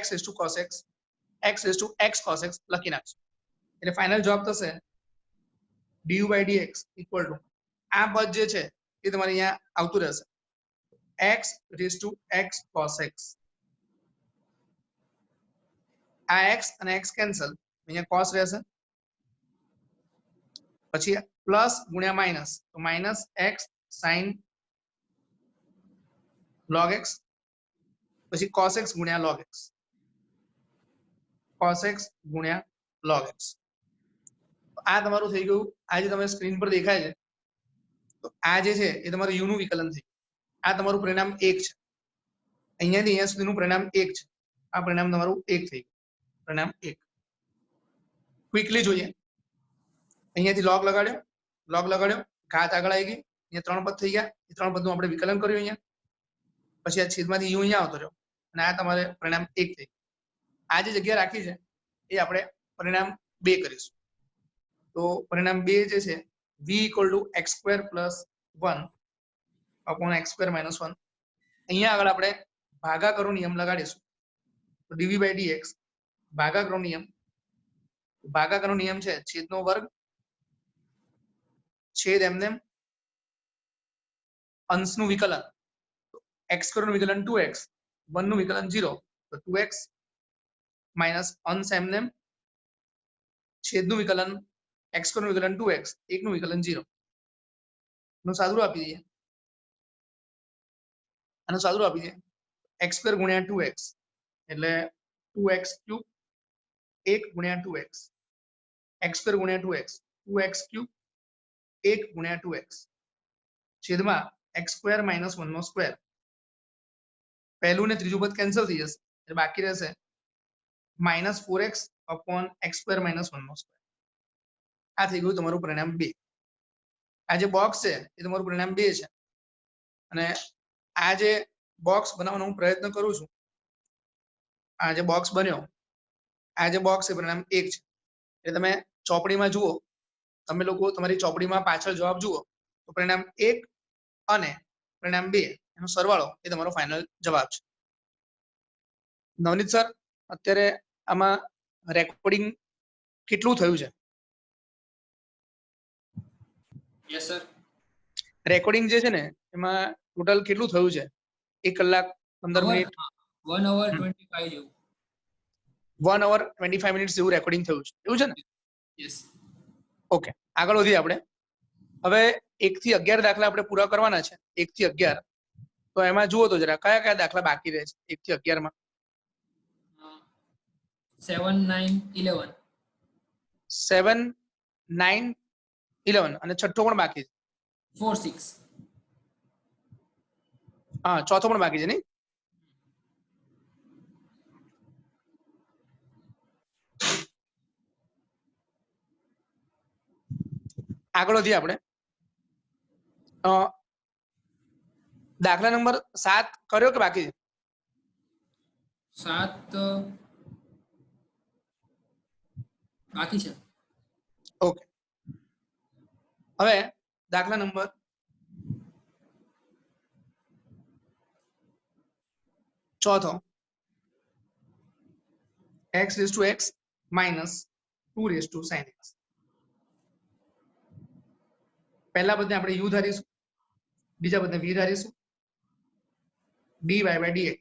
x raised to cos x, x raised to x cos x લખી નાખશું. એટલે ફાઇનલ જવાબ થશે du by dx equal to આ પદ જે છે એ તમારે અહીંયા આવતું રહેશે x raised to x cos x. આ x અને x કેન્સલ, અહીંયા cos રહેશે, પછી પ્લસ ગુણ્યા માઇનસ, તો minus x sin log x, પછી cos x ગુણ્યા log x, cos x ગુણ્યા log x. આ તમારું થઈ ગયું. આ જે તમે સ્ક્રીન પર દેખાય છે, તો આ જે છે એ તમારું u નું વિકલન થઈ ગયું. આ તમારું પરિણામ 1 છે, અહીંયાથી અહીંયા સુધીનું પરિણામ 1 છે. આ પરિણામ તમારું 1 થઈ ગયું, પરિણામ 1. ક્વિકલી જોઈએ, અહીંયાથી log લગાડ્યો, ઘાત આગળ આવી ગઈ, અહીંયા 3 પદ થઈ ગયા, એ 3 પદનું આપણે વિકલન કર્યું અહીંયા, પછી આ છેદમાંથી u અહીંયા આવતો રહ્યો, અને આ તમારે પરિણામ 1 થઈ ગયું. આ જે જગ્યા રાખી છે એ આપણે પરિણામ 2 કરીશું. તો પરિણામ 2 જે છે v equal to x square plus 1 upon x square minus 1. અહીંયા આગળ આપણે ભાગાકારનો નિયમ લગાડીશું. તો dv by dx ભાગાકારનો નિયમ છે છેદનો વર્ગ છેદ એમને અંશનું વિકલન, x square નું વિકલન 2x, 1 નું વિકલન 0, તો 2x માઇનસ અંશ એમને છેદનું વિકલન x square નું વિકલન 2x, 1 નું વિકલન 0. નું સાદુરૂપ આપી દઈએ, આનું સાદુરૂપ આપી દઈએ, x square ગુણ્યા 2x એટલે 2x ક્યુબ, 1 ગુણ્યા 2x, x square ગુણ્યા 2x 2x ક્યુબ, 1 ગુણ્યા 2x, છેદમાં x square minus 1 નો સ્ક્વેર. પહેલું ને ત્રીજું પદ કેન્સલ થઈ જશે, એટલે બાકી રહેશે minus 4x upon x square minus 1 નો સ્ક્વેર. આ થઈ ગયું તમારું પરિણામ 2. આ જે બોક્સ છે એ તમારું પરિણામ 2 છે, અને આ જે બોક્સ બનાવવાનો હું પ્રયત્ન કરું છું, આ જે બોક્સ બન્યો, આ જે બોક્સ છે પરિણામ 1 છે. એટલે તમે ચોપડીમાં જુઓ, તમે લોકો તમારી ચોપડીમાં પાછળ જવાબ જુઓ, તો પરિણામ 1 અને પરિણામ 2 એનો સરવાળો એ તમારો ફાઇનલ જવાબ છે. નવનીત સર, અત્યારે આમાં રેકોર્ડિંગ કેટલું થયું છે? Yes sir. રેકોર્ડિંગ જે છે ને એમાં ટોટલ કેટલું થયું છે? 1 કલાક 15 મિનિટ, 1 hour 25 જેવું. 1 hour 25 મિનિટ્સ જેવું રેકોર્ડિંગ થયું છે, એવું છે ને? યસ. ઓકે, આગળ વધીએ આપણે. હવે 1 થી 11 દાખલા આપણે પૂરા કરવાના છે, 1 થી 11. તો એમાં જુઓ તો જરા કયા કયા દાખલા બાકી રહે છે 1 થી 11 માં? 7, 9, 11. 7, 9, 11 અને છઠ્ઠો પણ બાકી છે. 4, 6. હા, ચોથો પણ બાકી છે નહીં? આગળ વધીએ આપણે. દાખલા નંબર 7 કર્યો કે બાકી છે? 7 બાકી છે. ઓકે, હવે દાખલા number 4, x raised to x minus 2 raised to sin x. પહેલા પદને આપણે u ધારીશું, બીજા પદને v ધારીશું, dy by dx,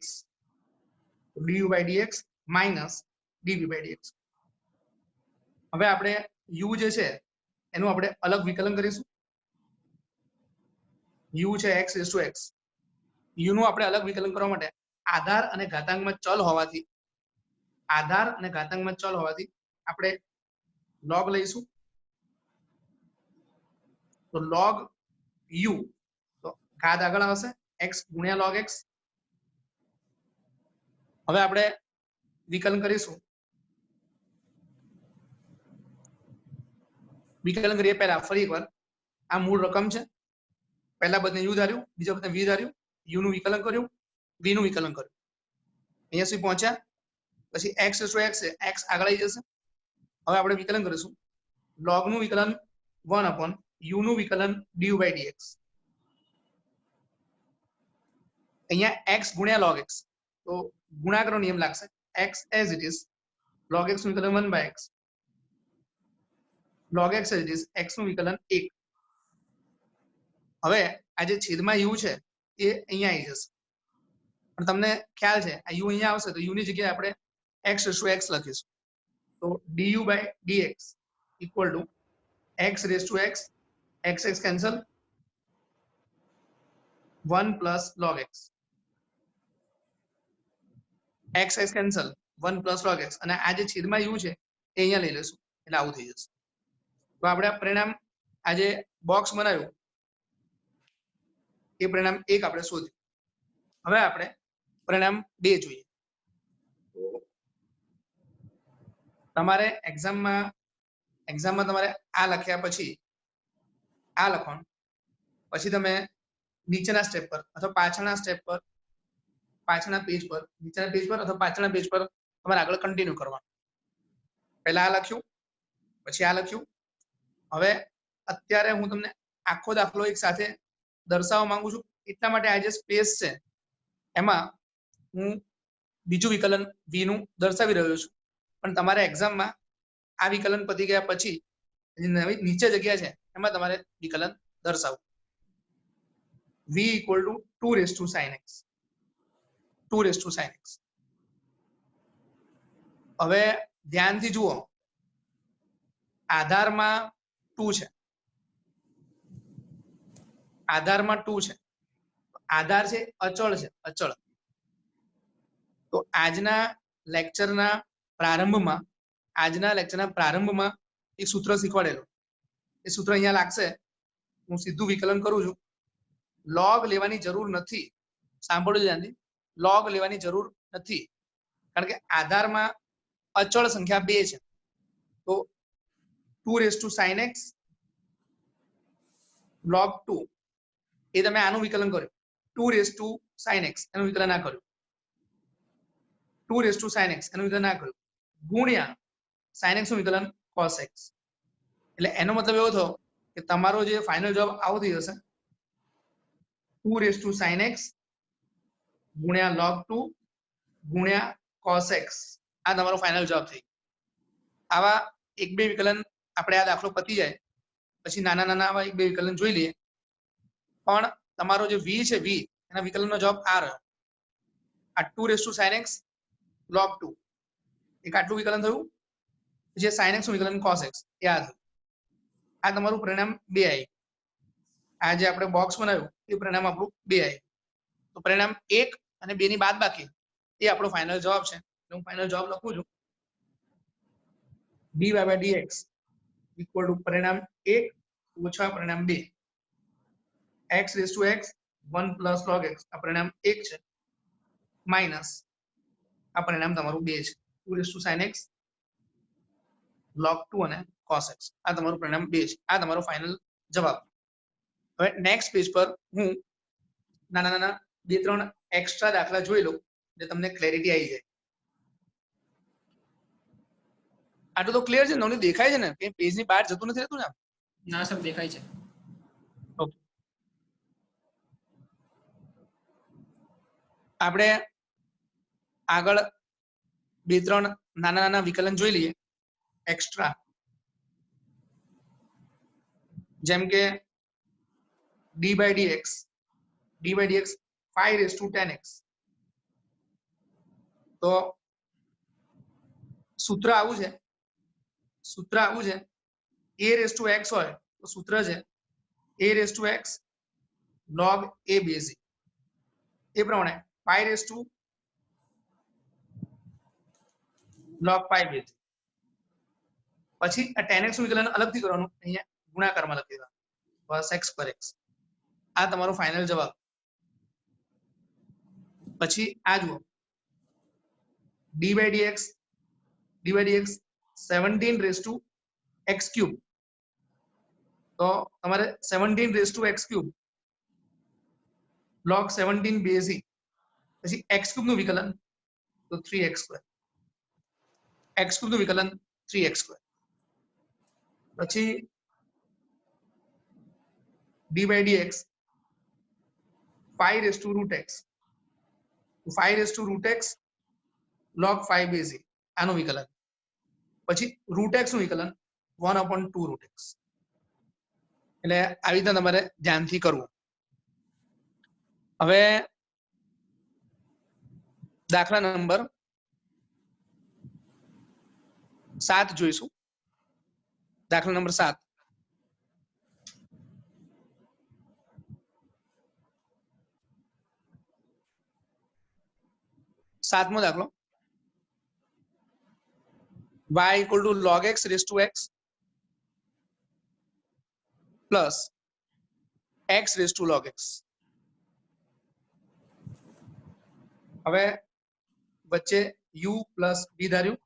du by dx minus dv by dx. હવે આપણે u જે છે એનું આપણે અલગ વિકલન કરીશું. u છે x raised to x, u નું આપણે અલગ વિકલન કરવા માટે આધાર અને ઘાતાંકમાં ચલ હોવાથી આપણે log લઈશું. તો log u, તો ઘાત આગળ આવશે x ગુણ્યા log x. હવે આપણે વિકલન કરીશું. વિકલન કરીએ પહેલા ફરી એકવાર, આ મૂળ રકમ છે, પહેલા પદને u ધાર્યું, બીજા પદને v ધાર્યું, u નું વિકલન કર્યું, v નું વિકલન કર્યું, અહીંયા સુધી પહોંચ્યા. પછી x રેસ્ટો x છે, x આગળ આવી જશે. હવે આપણે વિકલન કરીશું. log નું વિકલન 1 upon u નું વિકલન du by dx. અહીંયા x ગુણ્યા log x, તો ગુણાકારનો નિયમ લાગશે. x as it is, log x નું વિકલન 1 by x, log x as it is, x નું વિકલન 1. હવે આ જે છેદમાં u છે એ અહીંયા આવી જશે, પણ તમને ખ્યાલ છે આ u અહીંયા આવશે તો u ની જગ્યાએ આપણે x રેસ્ટો x લખીશું. તો du by dx equal to x raised to x, x cancel, 1 plus log x, x cancel, 1 plus log x, અને આ જે છેદમાં u છે એ અહીંયા લઈ લેશું એટલે આવું થઈ જશે. તો આપણે આ પરિણામ આ જે બોક્સ બનાવ્યું એ પરિણામ 1 આપણે શોધ્યું. હવે આપણે પરિણામ 2 જોઈએ. તો તમારે એક્ઝામમાં તમારે આ લખ્યા પછી આ લખવાનું, પછી તમે નીચેના સ્ટેપ પર અથવા પાછળના સ્ટેપ પર, પાછળના પેજ પર, નીચેના પેજ પર અથવા પાછળના પેજ પર તમારે આગળ કન્ટિન્યુ કરવાનું. પહેલા આ લખ્યું, પછી આ લખ્યું. હવે અત્યારે હું તમને આખો દાખલો એક સાથે દર્શાવવા માંગુ છું, એટલા માટે આ જે સ્પેસ છે એમાં હું બીજું વિકલન v નું દર્શાવી રહ્યો છું. પણ તમારે એક્ઝામમાં આ વિકલન પતી ગયા પછી નવી નીચે જગ્યા છે એમાં તમારે વિકલન દર્શાવવું. v equal to 2 raised to sin x, 2 raised to sin x. હવે ધ્યાનથી જુઓ, આધારમાં 2 છે, આધારમાં 2 છે, આધાર છે અચળ છે, અચળ. તો આજના લેક્ચરના પ્રારંભમાં એક સૂત્ર શીખવાડેલું, એ સૂત્ર અહીંયા લાગશે. હું સીધું વિકલન કરું છું. log લેવાની જરૂર નથી, સાંભળો ધ્યાનથી, log લેવાની જરૂર નથી, કારણ કે આધારમાં અચળ સંખ્યા 2 છે. તો 2 raised to sin x log 2, એ તમે આનું વિકલન કર્યું. 2 raised to sin x એનું વિકલન ના કર્યું, 2 raised to sin x એનું વિકલન ના કર્યું, ગુણ્યા sin x નું વિકલન cos x. એટલે એનો મતલબ એવો થયો કે તમારો જે ફાઇનલ જવાબ આવો થઈ જશે, 2 raised to sin x ગુણ્યા log 2 ગુણ્યા cos x. આ તમારો ફાઇનલ જવાબ થઈ. આવા એક બે વિકલન આપણે આ દાખલો પતી જાય પછી નાના નાના આવા એક બે વિકલન જોઈ લઈએ. પણ તમારો જે v છે, v એના વિકલનનો જવાબ આ રહ્યો. આ 2 raised to sin x log 2, એક આટલું વિકલન થયું. જે sin x નું વિકલન cos x એ આ થયું. આ તમારું પરિણામ 2 આવ્યું. આ જે આપણે બોક્સ બનાવ્યું એ પરિણામ આપણું 2 આવ્યું. તો પરિણામ 1 અને 2 ની બાદબાકી એ આપણો ફાઇનલ જવાબ છે. હું ફાઇનલ જવાબ લખું છું, dy by dx equal to પરિણામ 1 ઓછા પરિણામ 2, x raised to x 1 plus log x, આ પરિણામ 1 છે, માઇનસ આ પરિણામ તમારું 2 છે, 2 raised to sin x log 2 અને cos x. આ તમારું પરિણામ 2 છે. આ તમારો ફાઇનલ જવાબ. હવે નેક્સ્ટ પેજ પર હું નાના નાના 2-3 એક્સ્ટ્રા દાખલા જોઈ લઉં એટલે તમને ક્લેરિટી આવી જાય. આટલું તો ક્લિયર છે, નવની દેખાય છે ને, કે પેજની બહાર જતું નથી રહેતું ને? ના સર, દેખાય છે. ઓકે, આપણે આગળ 2-3 નાના નાના વિકલન જોઈ લઈએ એક્સ્ટ્રા. જેમ કે d by dx 5 raised to 10x. તો સૂત્ર આવું છે, a raised to x હોય તો સૂત્ર છે a raised to x log a base. એ પ્રમાણે 5 raised to log 5 base. પછી આ 10x નું વિકલન અલગથી કરવાનું, અહીંયા ગુણાકારમાં લખી દેવાનું, બસ x પર x. આ તમારો ફાઇનલ જવાબ. પછી આ જુઓ, d by dx 17 raised to x cube. તો તમારે 17 raised to x cube log 17 base e પછી x ક્યુબ નું વિકલન તો 3x સ્ક્વેર, x ક્યુબ નું વિકલન 3x સ્ક્વેર, પછી d by dx 5 raised to root x, 5 raised to root x log 5 base e આનું વિકલન, પછી root x નું વિકલન 1/2 root x. એટલે આવી રીતના તમારે ધ્યાનથી કરવું. હવે દાખલા નંબર 7 જોઈશું. દાખલા નંબર 7. સાતમો દાખલો, y equal to log x raised to x plus x raised to log x. હવે વચ્ચે u plus b ધાર્યું.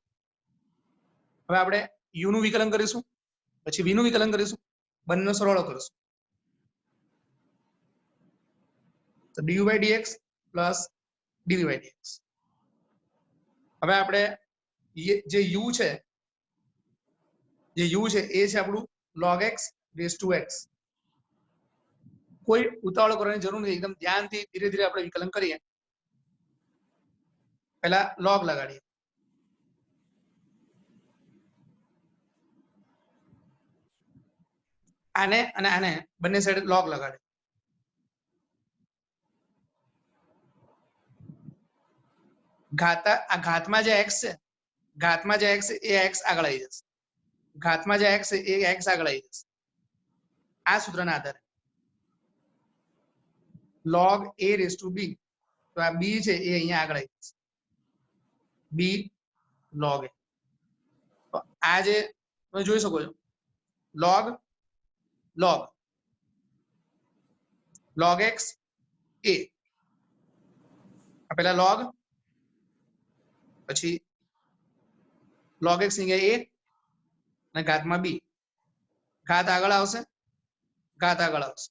હવે આપણે u નું વિકલન કરીશું, પછી v નું વિકલન કરીશું, બંનેનો સરવાળો કરીશું. તો du by dx plus dv by dx. હવે આપણે જે u છે એ છે આપણું log x raised to x. કોઈ ઉતાવળ કરવાની જરૂર નથી, એકદમ ધ્યાનથી ધીરે ધીરે આપણે વિકલન કરીએ. પહેલા log લગાડીએ, આને અને આને બંને સાઈડ log લગાડે. ઘાતમાં જે x છે, ઘાતમાં જે x એ x આગળ આવી જશે, ઘાતમાં જે x એ x આગળ આવી જશે. આ સૂત્રના આધારે log a raised to b, તો આ b છે એ અહીંયા આગળ આવી જશે, b log a. તો આ જે તમે જોઈ શકો છો log log log x a, આ પહેલા log, પછી log x અહીંયા a અને ઘાતમાં b, ઘાત આગળ આવશે, ઘાત આગળ આવશે.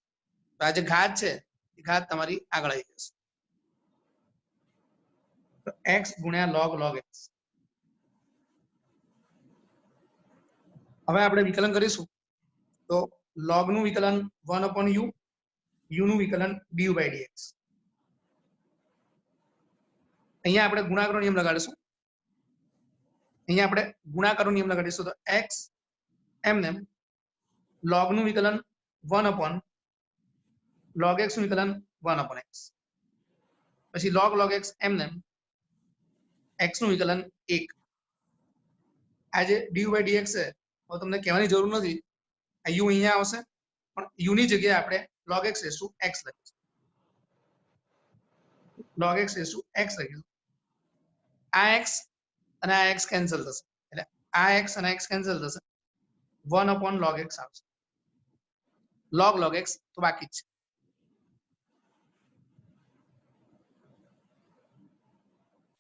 તો આ જે ઘાત છે એ ઘાત તમારી આગળ આવી જશે. તો x ગુણ્યા log log x. હવે આપણે વિકલન કરીશું તો log નું વિકલન 1/u, u નું વિકલન du by dx. અહીંયા આપણે ગુણાકારનો નિયમ લગાડીશું. અહીંયા આપણે ગુણાકારનો નિયમ લગાડીશું તો x એમને log નું વિકલન 1/log x નું વિકલન 1/x, પછી log log x એમને x નું વિકલન 1. આ જે du by dx છે તો તમને કહેવાની જરૂર નથી, આ u અહીંયા આવશે પણ u ની જગ્યાએ આપણે log x raised to x લખીશું, log x raised to x લખીશું. આ x અને આ x કેન્સલ થશે, એટલે આ x અને x કેન્સલ થશે, 1/log x આવશે. log log x તો બાકી જ છે.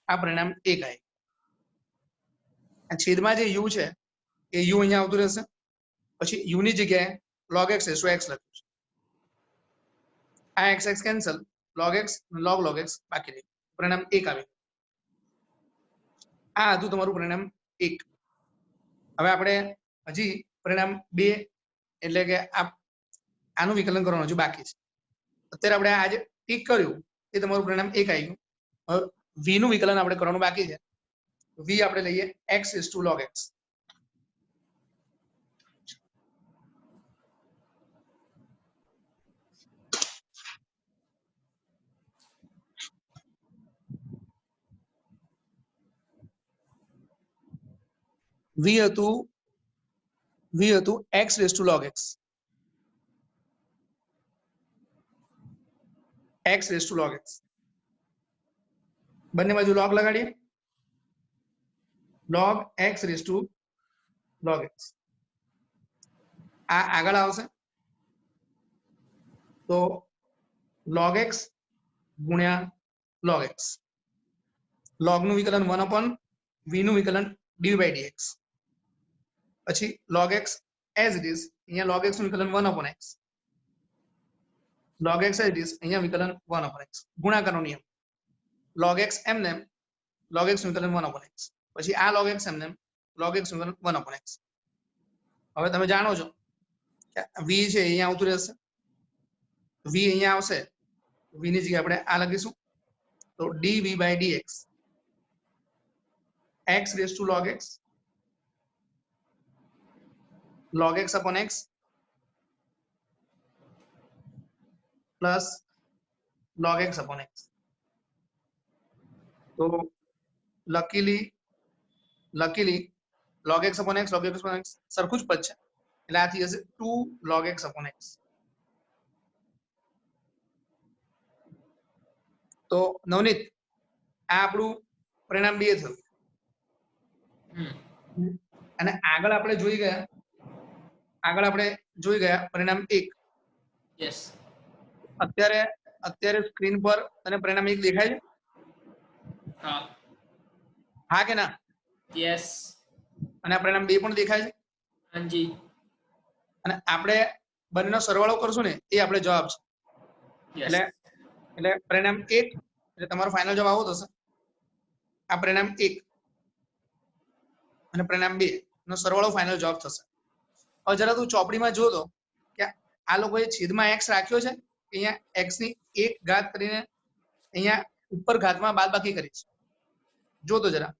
આ પરિણામ 1 આવે. આ છેદમાં જે u છે એ u અહીંયા આવતું રહેશે, પછી u ની જગ્યાએ log x raised to x લખ્યું છે. આ x x cancel, log x log log x બાકી રહે, પરિણામ 1 આવે. આ હતું તમારું પરિણામ 1. હવે આપણે હજી પરિણામ 2 એટલે કે આનું વિકલન કરવાનું હજુ બાકી છે. અત્યારે આપણે આજે ટીક કર્યું એ તમારું પરિણામ 1 આવી ગયું. હવે v નું વિકલન આપણે કરવાનું બાકી છે. v આપણે લઈએ x raised to log x. v હતું x raised to log x, x raised to log x. બંને બાજુ log લગાડીએ, log x raised to log x. આ આગળ આવશે તો log x ગુણ્યા log x. log નું વિકલન 1/v નું વિકલન d by dx, પછી log x as it is, અહીંયા log x નું વિકલન 1/x. log x as it is, અહીંયા વિકલન 1/x ગુણાકારનો નિયમ, log x એમને log x નું વિકલન 1/x, પછી આ log x એમને log x નું વિકલન 1/x. હવે તમે જાણો છો કે v છે અહીંયા આવતું રહેશે, v અહીંયા આવશે, v ની જગ્યાએ આપણે આ લખીશું, તો dv by dx x raised to log x upon x plus log x upon x. તો luckily log x upon x સરખું જ પદ છે, એટલે આ થઈ જશે 2 log x upon x. તો નવનીત આ આપણું પરિણામ 2 થયું, અને આગળ આપણે જોઈ ગયા પરિણામ 1. યસ, અત્યારે સ્ક્રીન પર તને પરિણામ 1 દેખાય છે? હા હા કે ના? યસ, અને આ પરિણામ 2 પણ દેખાય છે, હાજી, અને આપણે બંનેનો સરવાળો કરશું ને એ આપણે જવાબ છે. યસ, એટલે પરિણામ 1 એટલે તમારો ફાઇનલ જવાબ આવો થશે, આ પરિણામ 1 અને પરિણામ 2 નો સરવાળો ફાઇનલ જવાબ થશે. હવે જરા તું ચોપડીમાં જો તો કે આ લોકોએ છેદમાં x રાખ્યો છે, અહીંયા x ની 1 ઘાત કરીને અહીંયા ઉપર ઘાતમાં બાદબાકી કરી છે, જો તો જરા.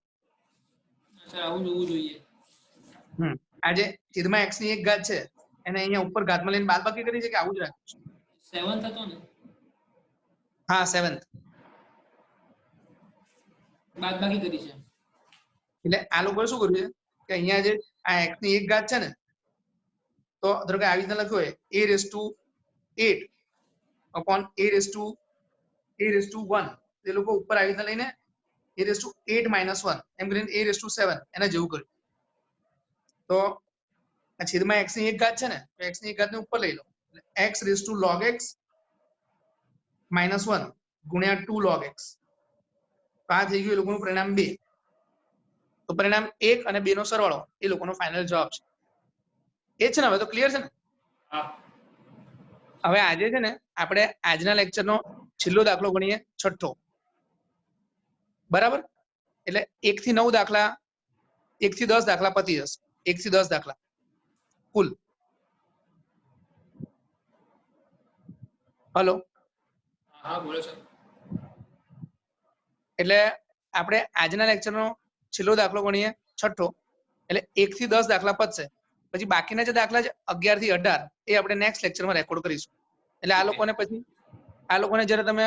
અચ્છા, આવું જોવું જોઈએ. આ જે છેદમાં x ની 1 ઘાત છે એને અહીંયા ઉપર ઘાતમાં લઈને બાદબાકી કરી છે કે આવું જ રાખ્યું છે? 7th હતો ને? હા, 7th બાદબાકી કરી છે. એટલે આ લોકોએ શું કર્યું છે કે અહીંયા જે આ x ની 1 ઘાત છે ને, તો ધારો કે આવી રીતના લખ્યું હોય a raised to 8 upon a raised to 1, એ લોકો ઉપર આવી રીતના લઈને a raised to 8 minus 1 એમ કરીને a raised to 7 એના જેવું કર્યું. તો આ છેદમાં x ની 1 ઘાત છે ને, તો x ની 1 ઘાત ને ઉપર લઈ લો, એટલે x raised to log x minus 1 ગુણ્યા 2 log x. તો આ થઈ ગયું એ લોકોનું પરિણામ 2. તો પરિણામ 1 અને 2 નો સરવાળો એ લોકોનો ફાઇનલ જવાબ છે. એ છે ને? હવે તો ક્લિયર છે ને? હા. હવે આજે છે ને આપણે આજના લેક્ચરનો છેલ્લો દાખલો ગણીએ, 6થો. બરાબર? એટલે 1 થી 9 દાખલા, 1 થી 10 દાખલા પતી જશે, 1 થી 10 દાખલા કુલ. હલો? હા, બોલો સર. એટલે આપણે આજના લેક્ચરનો છેલ્લો દાખલો ગણીએ, 6થો, એટલે 1 થી 10 દાખલા પતશે, પછી બાકીના જે દાખલા છે 11 થી 18 એ આપણે નેક્સ્ટ લેક્ચરમાં રેકોર્ડ કરીશું. એટલે આ લોકોને જ્યારે તમે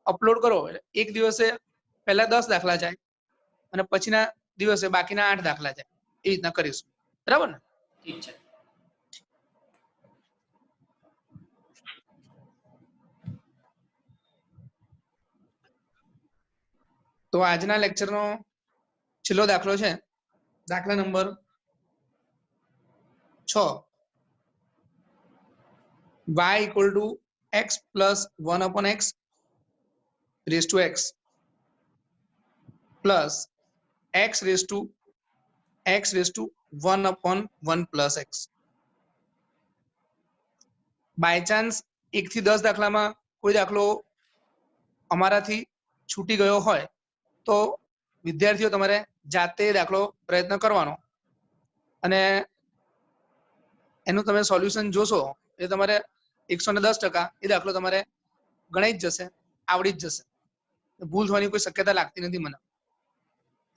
અપલોડ કરો એટલે એક દિવસે પહેલા 10 દાખલા જાય અને પછીના દિવસે બાકીના 8 દાખલા જાય, એ રીતના કરીશું. બરાબર ને? ઠીક છે. તો આજના લેક્ચરનો છેલ્લો દાખલો છે દાખલા number 6. y equal to x plus 1 upon x raised to x plus x raised to 1 upon 1 plus x. By chance 1 થી 10 દાખલામાં કોઈ દાખલો અમારાથી છૂટી ગયો હોય તો વિદ્યાર્થીઓ તમારે જાતે દાખલો પ્રયત્ન કરવાનો, અને એનું તમે સોલ્યુશન જોશો એ તમારે 110% એ દાખલો તમારે ગણાઈ જ જશે, આવડી જ જશે, ભૂલ થવાની કોઈ શક્યતા લાગતી નથી મને.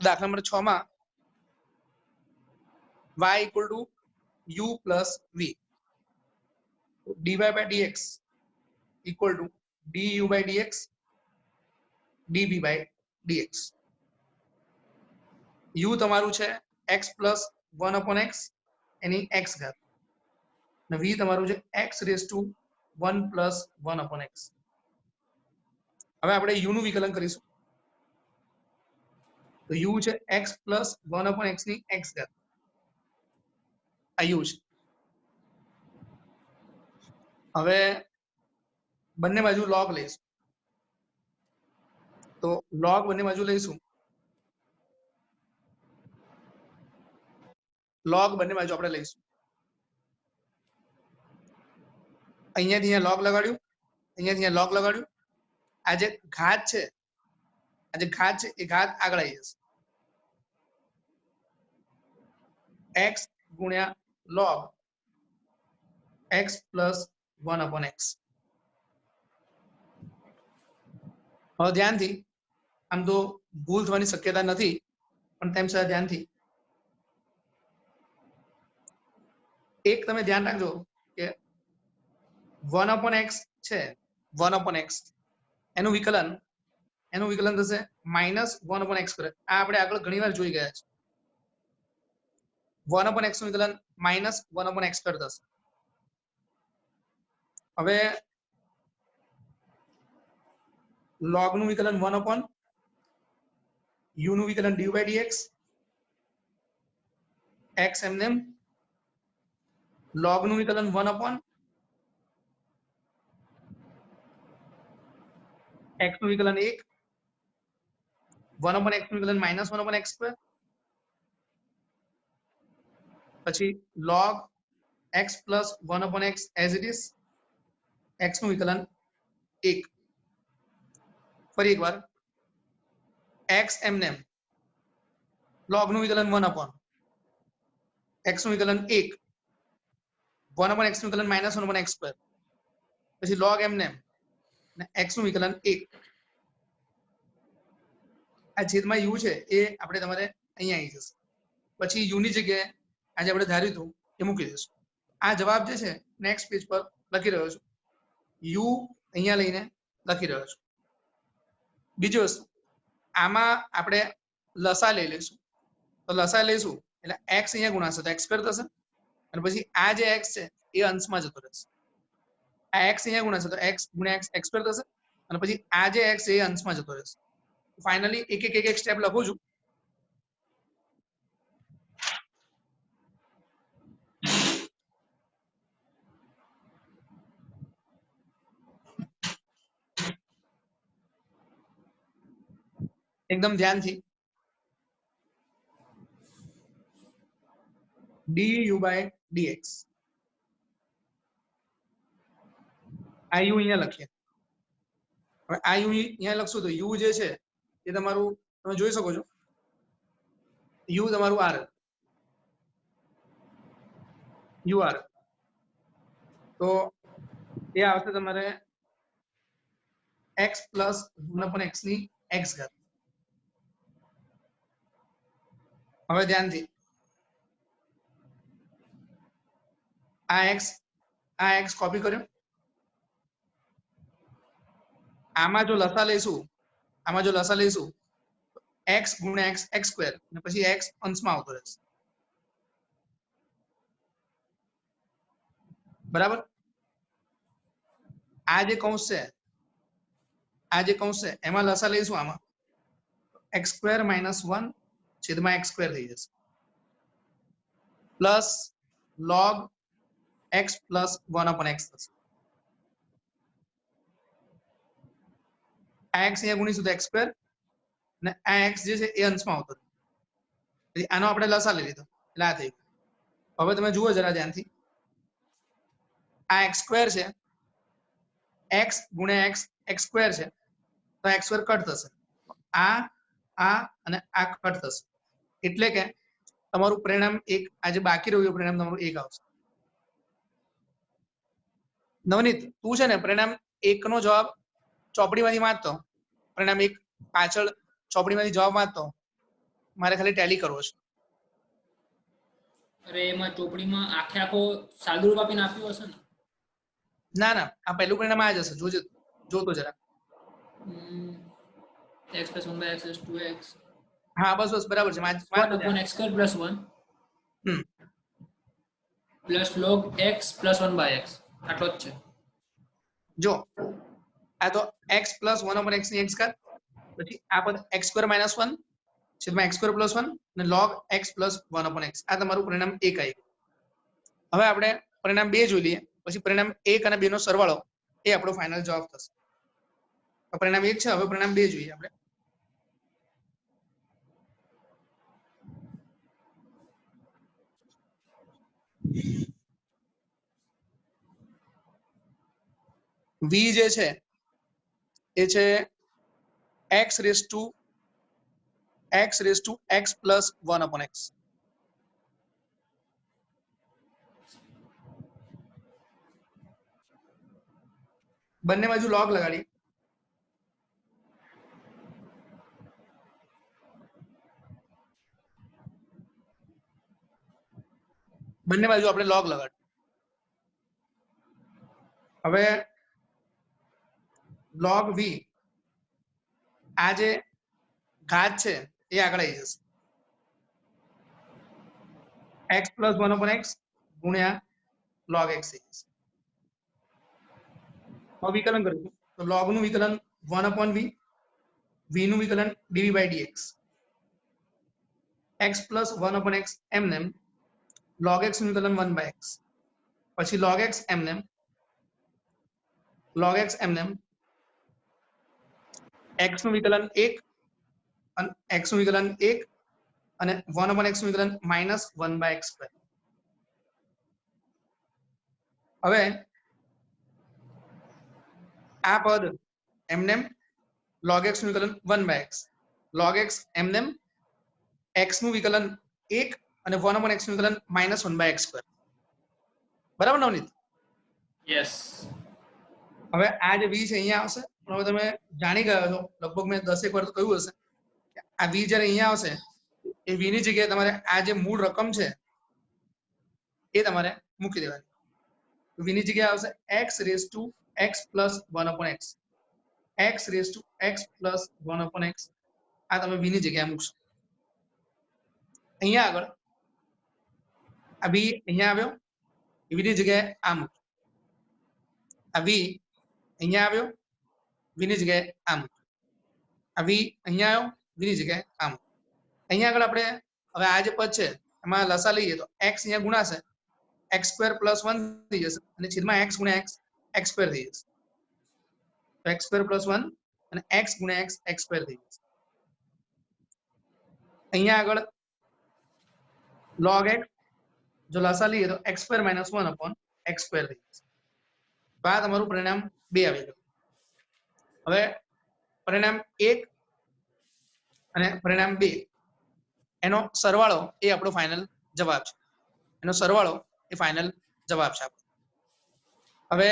દાખલા નંબર 6 માં y equal to u plus v, dy by dx equal to du by dx dv by dx. u તમારું છે x plus 1 upon x એની x ઘાત, અને v તમારું છે x raised to 1 plus 1 upon x. હવે આપણે u નું વિકલન કરીશું, તો u છે x plus 1 upon x ની x ઘાત, આ u છે. હવે બંને બાજુ log લઈશું, તો log બંને બાજુ લઈશું, log બંને બાજુ આપણે લઈશું. અહીંયાથી અહીંયા log લગાડ્યું, અહીંયા લોગ લગાડ્યું, આ જે ઘાત છે એ ઘાત આગળ આવી જશે, x ગુણ્યા log x પ્લસ 1/x. હવે ધ્યાનથી, આમ તો ભૂલ થવાની શક્યતા નથી, પણ તેમ છતાં ધ્યાનથી એક તમે ધ્યાન રાખજો કે 1/x છે, 1/x એનું વિકલન થશે -1/x². આ આપણે આગળ ઘણી વાર જોઈ ગયા છે. 1/x નું વિકલન -1/x² થશે. હવે log નું વિકલન 1/u નું વિકલન du/dx, x એમ log નું વિકલન 1/x નું વિકલન 1, 1/x નું વિકલન -1/x², પછી log x plus 1/x as it is, x નું વિકલન 1. ફરી એકવાર x એમ log નું વિકલન 1/x નું વિકલન 1, 1/x નું વિકલન -1/x², પછી log એમ ને x નું વિકલન 1. આ છેદમાં u છે એ આપણે તમારે અહીંયા આવી જશે, પછી u ની જગ્યાએ આજે આપણે ધાર્યું હતું એ મૂકી દઈશું. આ જવાબ જે છે નેક્સ્ટ પેજ પર લખી રહ્યો છું, u અહીંયા લઈને લખી રહ્યો છું. બીજી વસ્તુ, આમાં આપણે લસા લઈ લઈશું, તો લસા લઈશું એટલે x અહીંયા ગુણાશે તો x² થશે, અને પછી આ જે x છે એ અંશમાં જતો રહેશે. આ x અહીંયા ગુણાશે તો x ગુણ્યા x x² થશે, અને પછી આ જે x છે એ અંશમાં જતો રહેશે. ફાઇનલી એક સ્ટેપ લખું છું. એકદમ ધ્યાનથી, du/dx, આ u અહીંયા લખીએ. હવે આ u અહીંયા લખશું તો u જે છે એ તમારું તમે જોઈ શકો છો, u તમારું r, ur, તો એ આવશે તમારે x પ્લસ 1/x ની x ઘાત. હવે ધ્યાનથી આ x કોપી કર્યો, આમાં જો લસા લઈશું x ગુણ્યા x x² અને પછી x અંશમાં આવતો રહેશે. બરાબર? આ જે કૌંસ છે એમાં લસા લઈશું, આમાં x² - 1 છેદમાં x² થઈ જશે, plus log x plus 1/x થશે. આ x અહીંયા ગુણીશું તો x² અને આ x જે છે એ અંશમાં આવતો રહે. પછી આનો આપણે લસા લઈ લીધો એટલે આ થઈ ગયું. હવે તમે જુઓ જરા ધ્યાનથી, આ x² છે, x ગુણ્યા x x² છે તો x² કટ થશે, આ અને આ કટ થશે, એટલે કે તમારું પરિણામ 1, આજે બાકી રહ્યું પરિણામ તમારું 1 આવશે. નવનીત, તું છે ને પરિણામ 1 નો જવાબ ચોપડીમાંથી વાંચતો, પરિણામ 1 પાછળ ચોપડીમાંથી જવાબ વાંચતો, મારે ખાલી ટેલી કરવો છે. અરે એમાં ચોપડીમાં આખો સાદુરૂપ આપીને આપ્યું હશે ને? ના, આ પહેલું પરિણામ આ જ હશે, જોતો જરા. x + 1/x = 2x. હા બસ બરાબર છે. 1/x² + 1 plus log x + 1/x, આટલો જ છે. જો આ તો x પ્લસ 1/x ની x ઘાત, પછી આ પદ x² - 1 છેદમાં x² + 1 અને log x પ્લસ 1/x. આ તમારું પરિણામ 1 આવી ગયું. હવે આપણે પરિણામ 2 જોઈ લઈએ, પછી પરિણામ 1 અને 2 નો સરવાળો એ આપણો ફાઇનલ જવાબ થશે. પરિણામ 1 છે, હવે પરિણામ 2 જોઈએ આપણે. v જે છે એ છે x raise to x plus 1/x. બંને બાજુ log લગાડી બંને બાજુ આપણે log લગાડ. હવે log v આ જે ઘાત છે એ આગળ આવી જશે x પ્લસ 1/x ગુણ્યા log x થઈ જશે. હવે વિકલન કરીશું તો log નું વિકલન 1/v, v નું વિકલન dv/dx, x પ્લસ 1/x એમનેમ, log x નું વિકલન 1/x, પછી log x એમનેમ, x નું વિકલન 1 અને x નું વિકલન 1 અને 1/x નું વિકલન -1/x². હવે આ પદ એમનેમ log x નું વિકલન 1/x, log x એમનેમ, x નું વિકલન 1 અને 1/x નું વિકલન -1/x². બરાબર નવનીત? યસ. હવે આ જે v છે અહીંયા આવશે પણ હવે તમે જાણી ગયા છો લગભગ મેં 10 વાર તો કહ્યું હશે કે આ v જ્યારે અહીંયા આવશે એ v ની જગ્યાએ તમારે આ જે મૂળ રકમ છે એ તમારે મૂકી દેવાની. v ની જગ્યાએ આવશે x raise to x plus 1/x, x raise to x plus 1/x. આ તમે v ની જગ્યાએ મૂકશો. અહીંયા આગળ આ v અહીંયા આવ્યો v ની જગ્યાએ આ મૂકશો. આ v અહીંયા આવ્યો v ની જગ્યાએ આ મૂકશો. આ v અહીંયા આવ્યો v ની જગ્યાએ આ મૂકશો. અહીંયા આગળ આપણે હવે આ જે પદ છે એમાં લસા લઈએ તો x અહીંયા ગુણાશે x² પ્લસ 1 થઈ જશે અને છેદમાં x ગુણ્યા x x² થઈ જશે. તો x² પ્લસ 1 અને x ગુણ્યા x x² થઈ જશે. અહીંયા આગળ log x જો લસા લઈએ તો x² - 1/x² થઈ જશે. તો આ તમારું પરિણામ 2 આવી ગયું. હવે પરિણામ 1 અને પરિણામ 2 એનો સરવાળો એ આપણો ફાઇનલ જવાબ છે. એનો સરવાળો એ ફાઇનલ જવાબ છે આપણો. હવે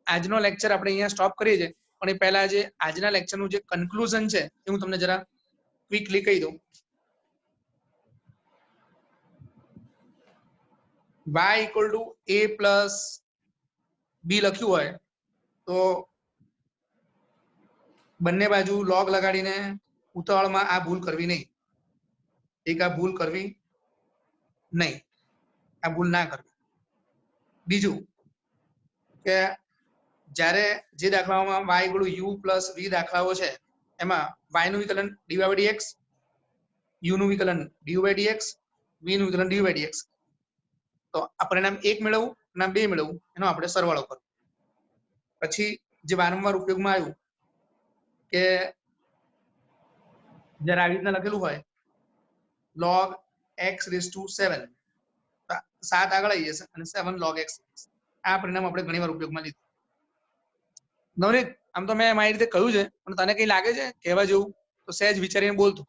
આજનો લેક્ચર આપણે અહીંયા સ્ટોપ કરીએ છીએ પણ એ પહેલા જે આજના લેક્ચરનું જે કન્ક્લુઝન છે એ હું તમને જરા ક્વિકલી કહી દઉં. y equal to a plus b લખ્યું હોય તો બંને બાજુ log લગાડીને ઉતાવળમાં આ ભૂલ કરવી નહીં. આ ભૂલ કરવી નહીં, આ ભૂલ ના કરવી. બીજું કે જ્યારે જે દાખલાઓમાં y equal to u plus v દાખલાઓ છે એમાં y નું વિકલન dy/dx, u નું વિકલન du/dx, v નું વિકલન dv/dx. તો આ પરિણામ 1 મેળવવું અને 2 મેળવવું એનો આપણે સરવાળો કરવો. પછી જે વારંવાર ઉપયોગમાં આવ્યું કે જ્યારે આવી રીતના લખેલું હોય log x raised to 7, 7 આગળ આવી જશે અને 7 log x. આ પરિણામ આપણે ઘણી વાર ઉપયોગમાં લીધું. નવનીત આમ તો મેં મારી રીતે કહ્યું છે પણ તને કઈ લાગે છે કહેવા જેવું તો સહેજ વિચારીને બોલતો.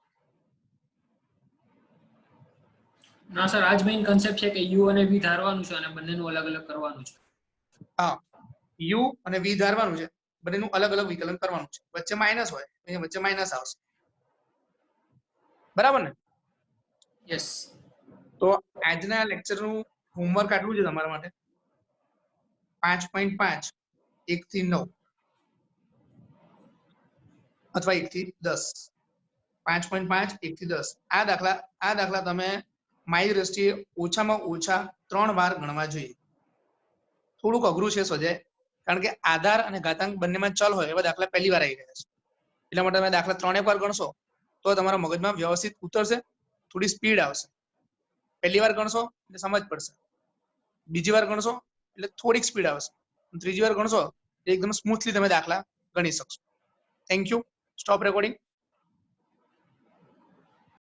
ના સર, આજ મેઇન કન્સેપ્ટ છે કે u અને v ધારવાનું છે અને બંનેનું અલગ અલગ કરવાનું છે. હા, u અને v ધારવાનું છે, બંનેનું અલગ અલગ વિકલન કરવાનું છે. વચ્ચે માઇનસ હોય અહીંયા વચ્ચે માઇનસ આવશે. બરાબર ને? યસ. તો આજના લેક્ચરનું હોમવર્ક આટલું છે તમારા માટે. 5.5 1 થી 9 અથવા 1 થી 10. 5.5 1 થી 10 આ દાખલા તમે મારી દ્રષ્ટિએ ઓછામાં ઓછા 3 વાર ગણવા જોઈએ. થોડુંક અઘરું છે સ્વાધ્યાય કારણ કે આધાર અને ઘાતાંક બંનેમાં ચલ હોય એવા દાખલા પહેલી વાર આવી રહ્યા છે. એટલા માટે તમે દાખલા 3 વાર ગણશો તો તમારા મગજમાં વ્યવસ્થિત ઉતરશે, થોડી સ્પીડ આવશે. પહેલી વાર ગણશો એટલે સમજ પડશે, બીજી વાર ગણશો એટલે થોડીક સ્પીડ આવશે, ત્રીજી વાર ગણશો એટલે એકદમ સ્મૂથલી તમે દાખલા ગણી શકશો. Thank you. Stop recording.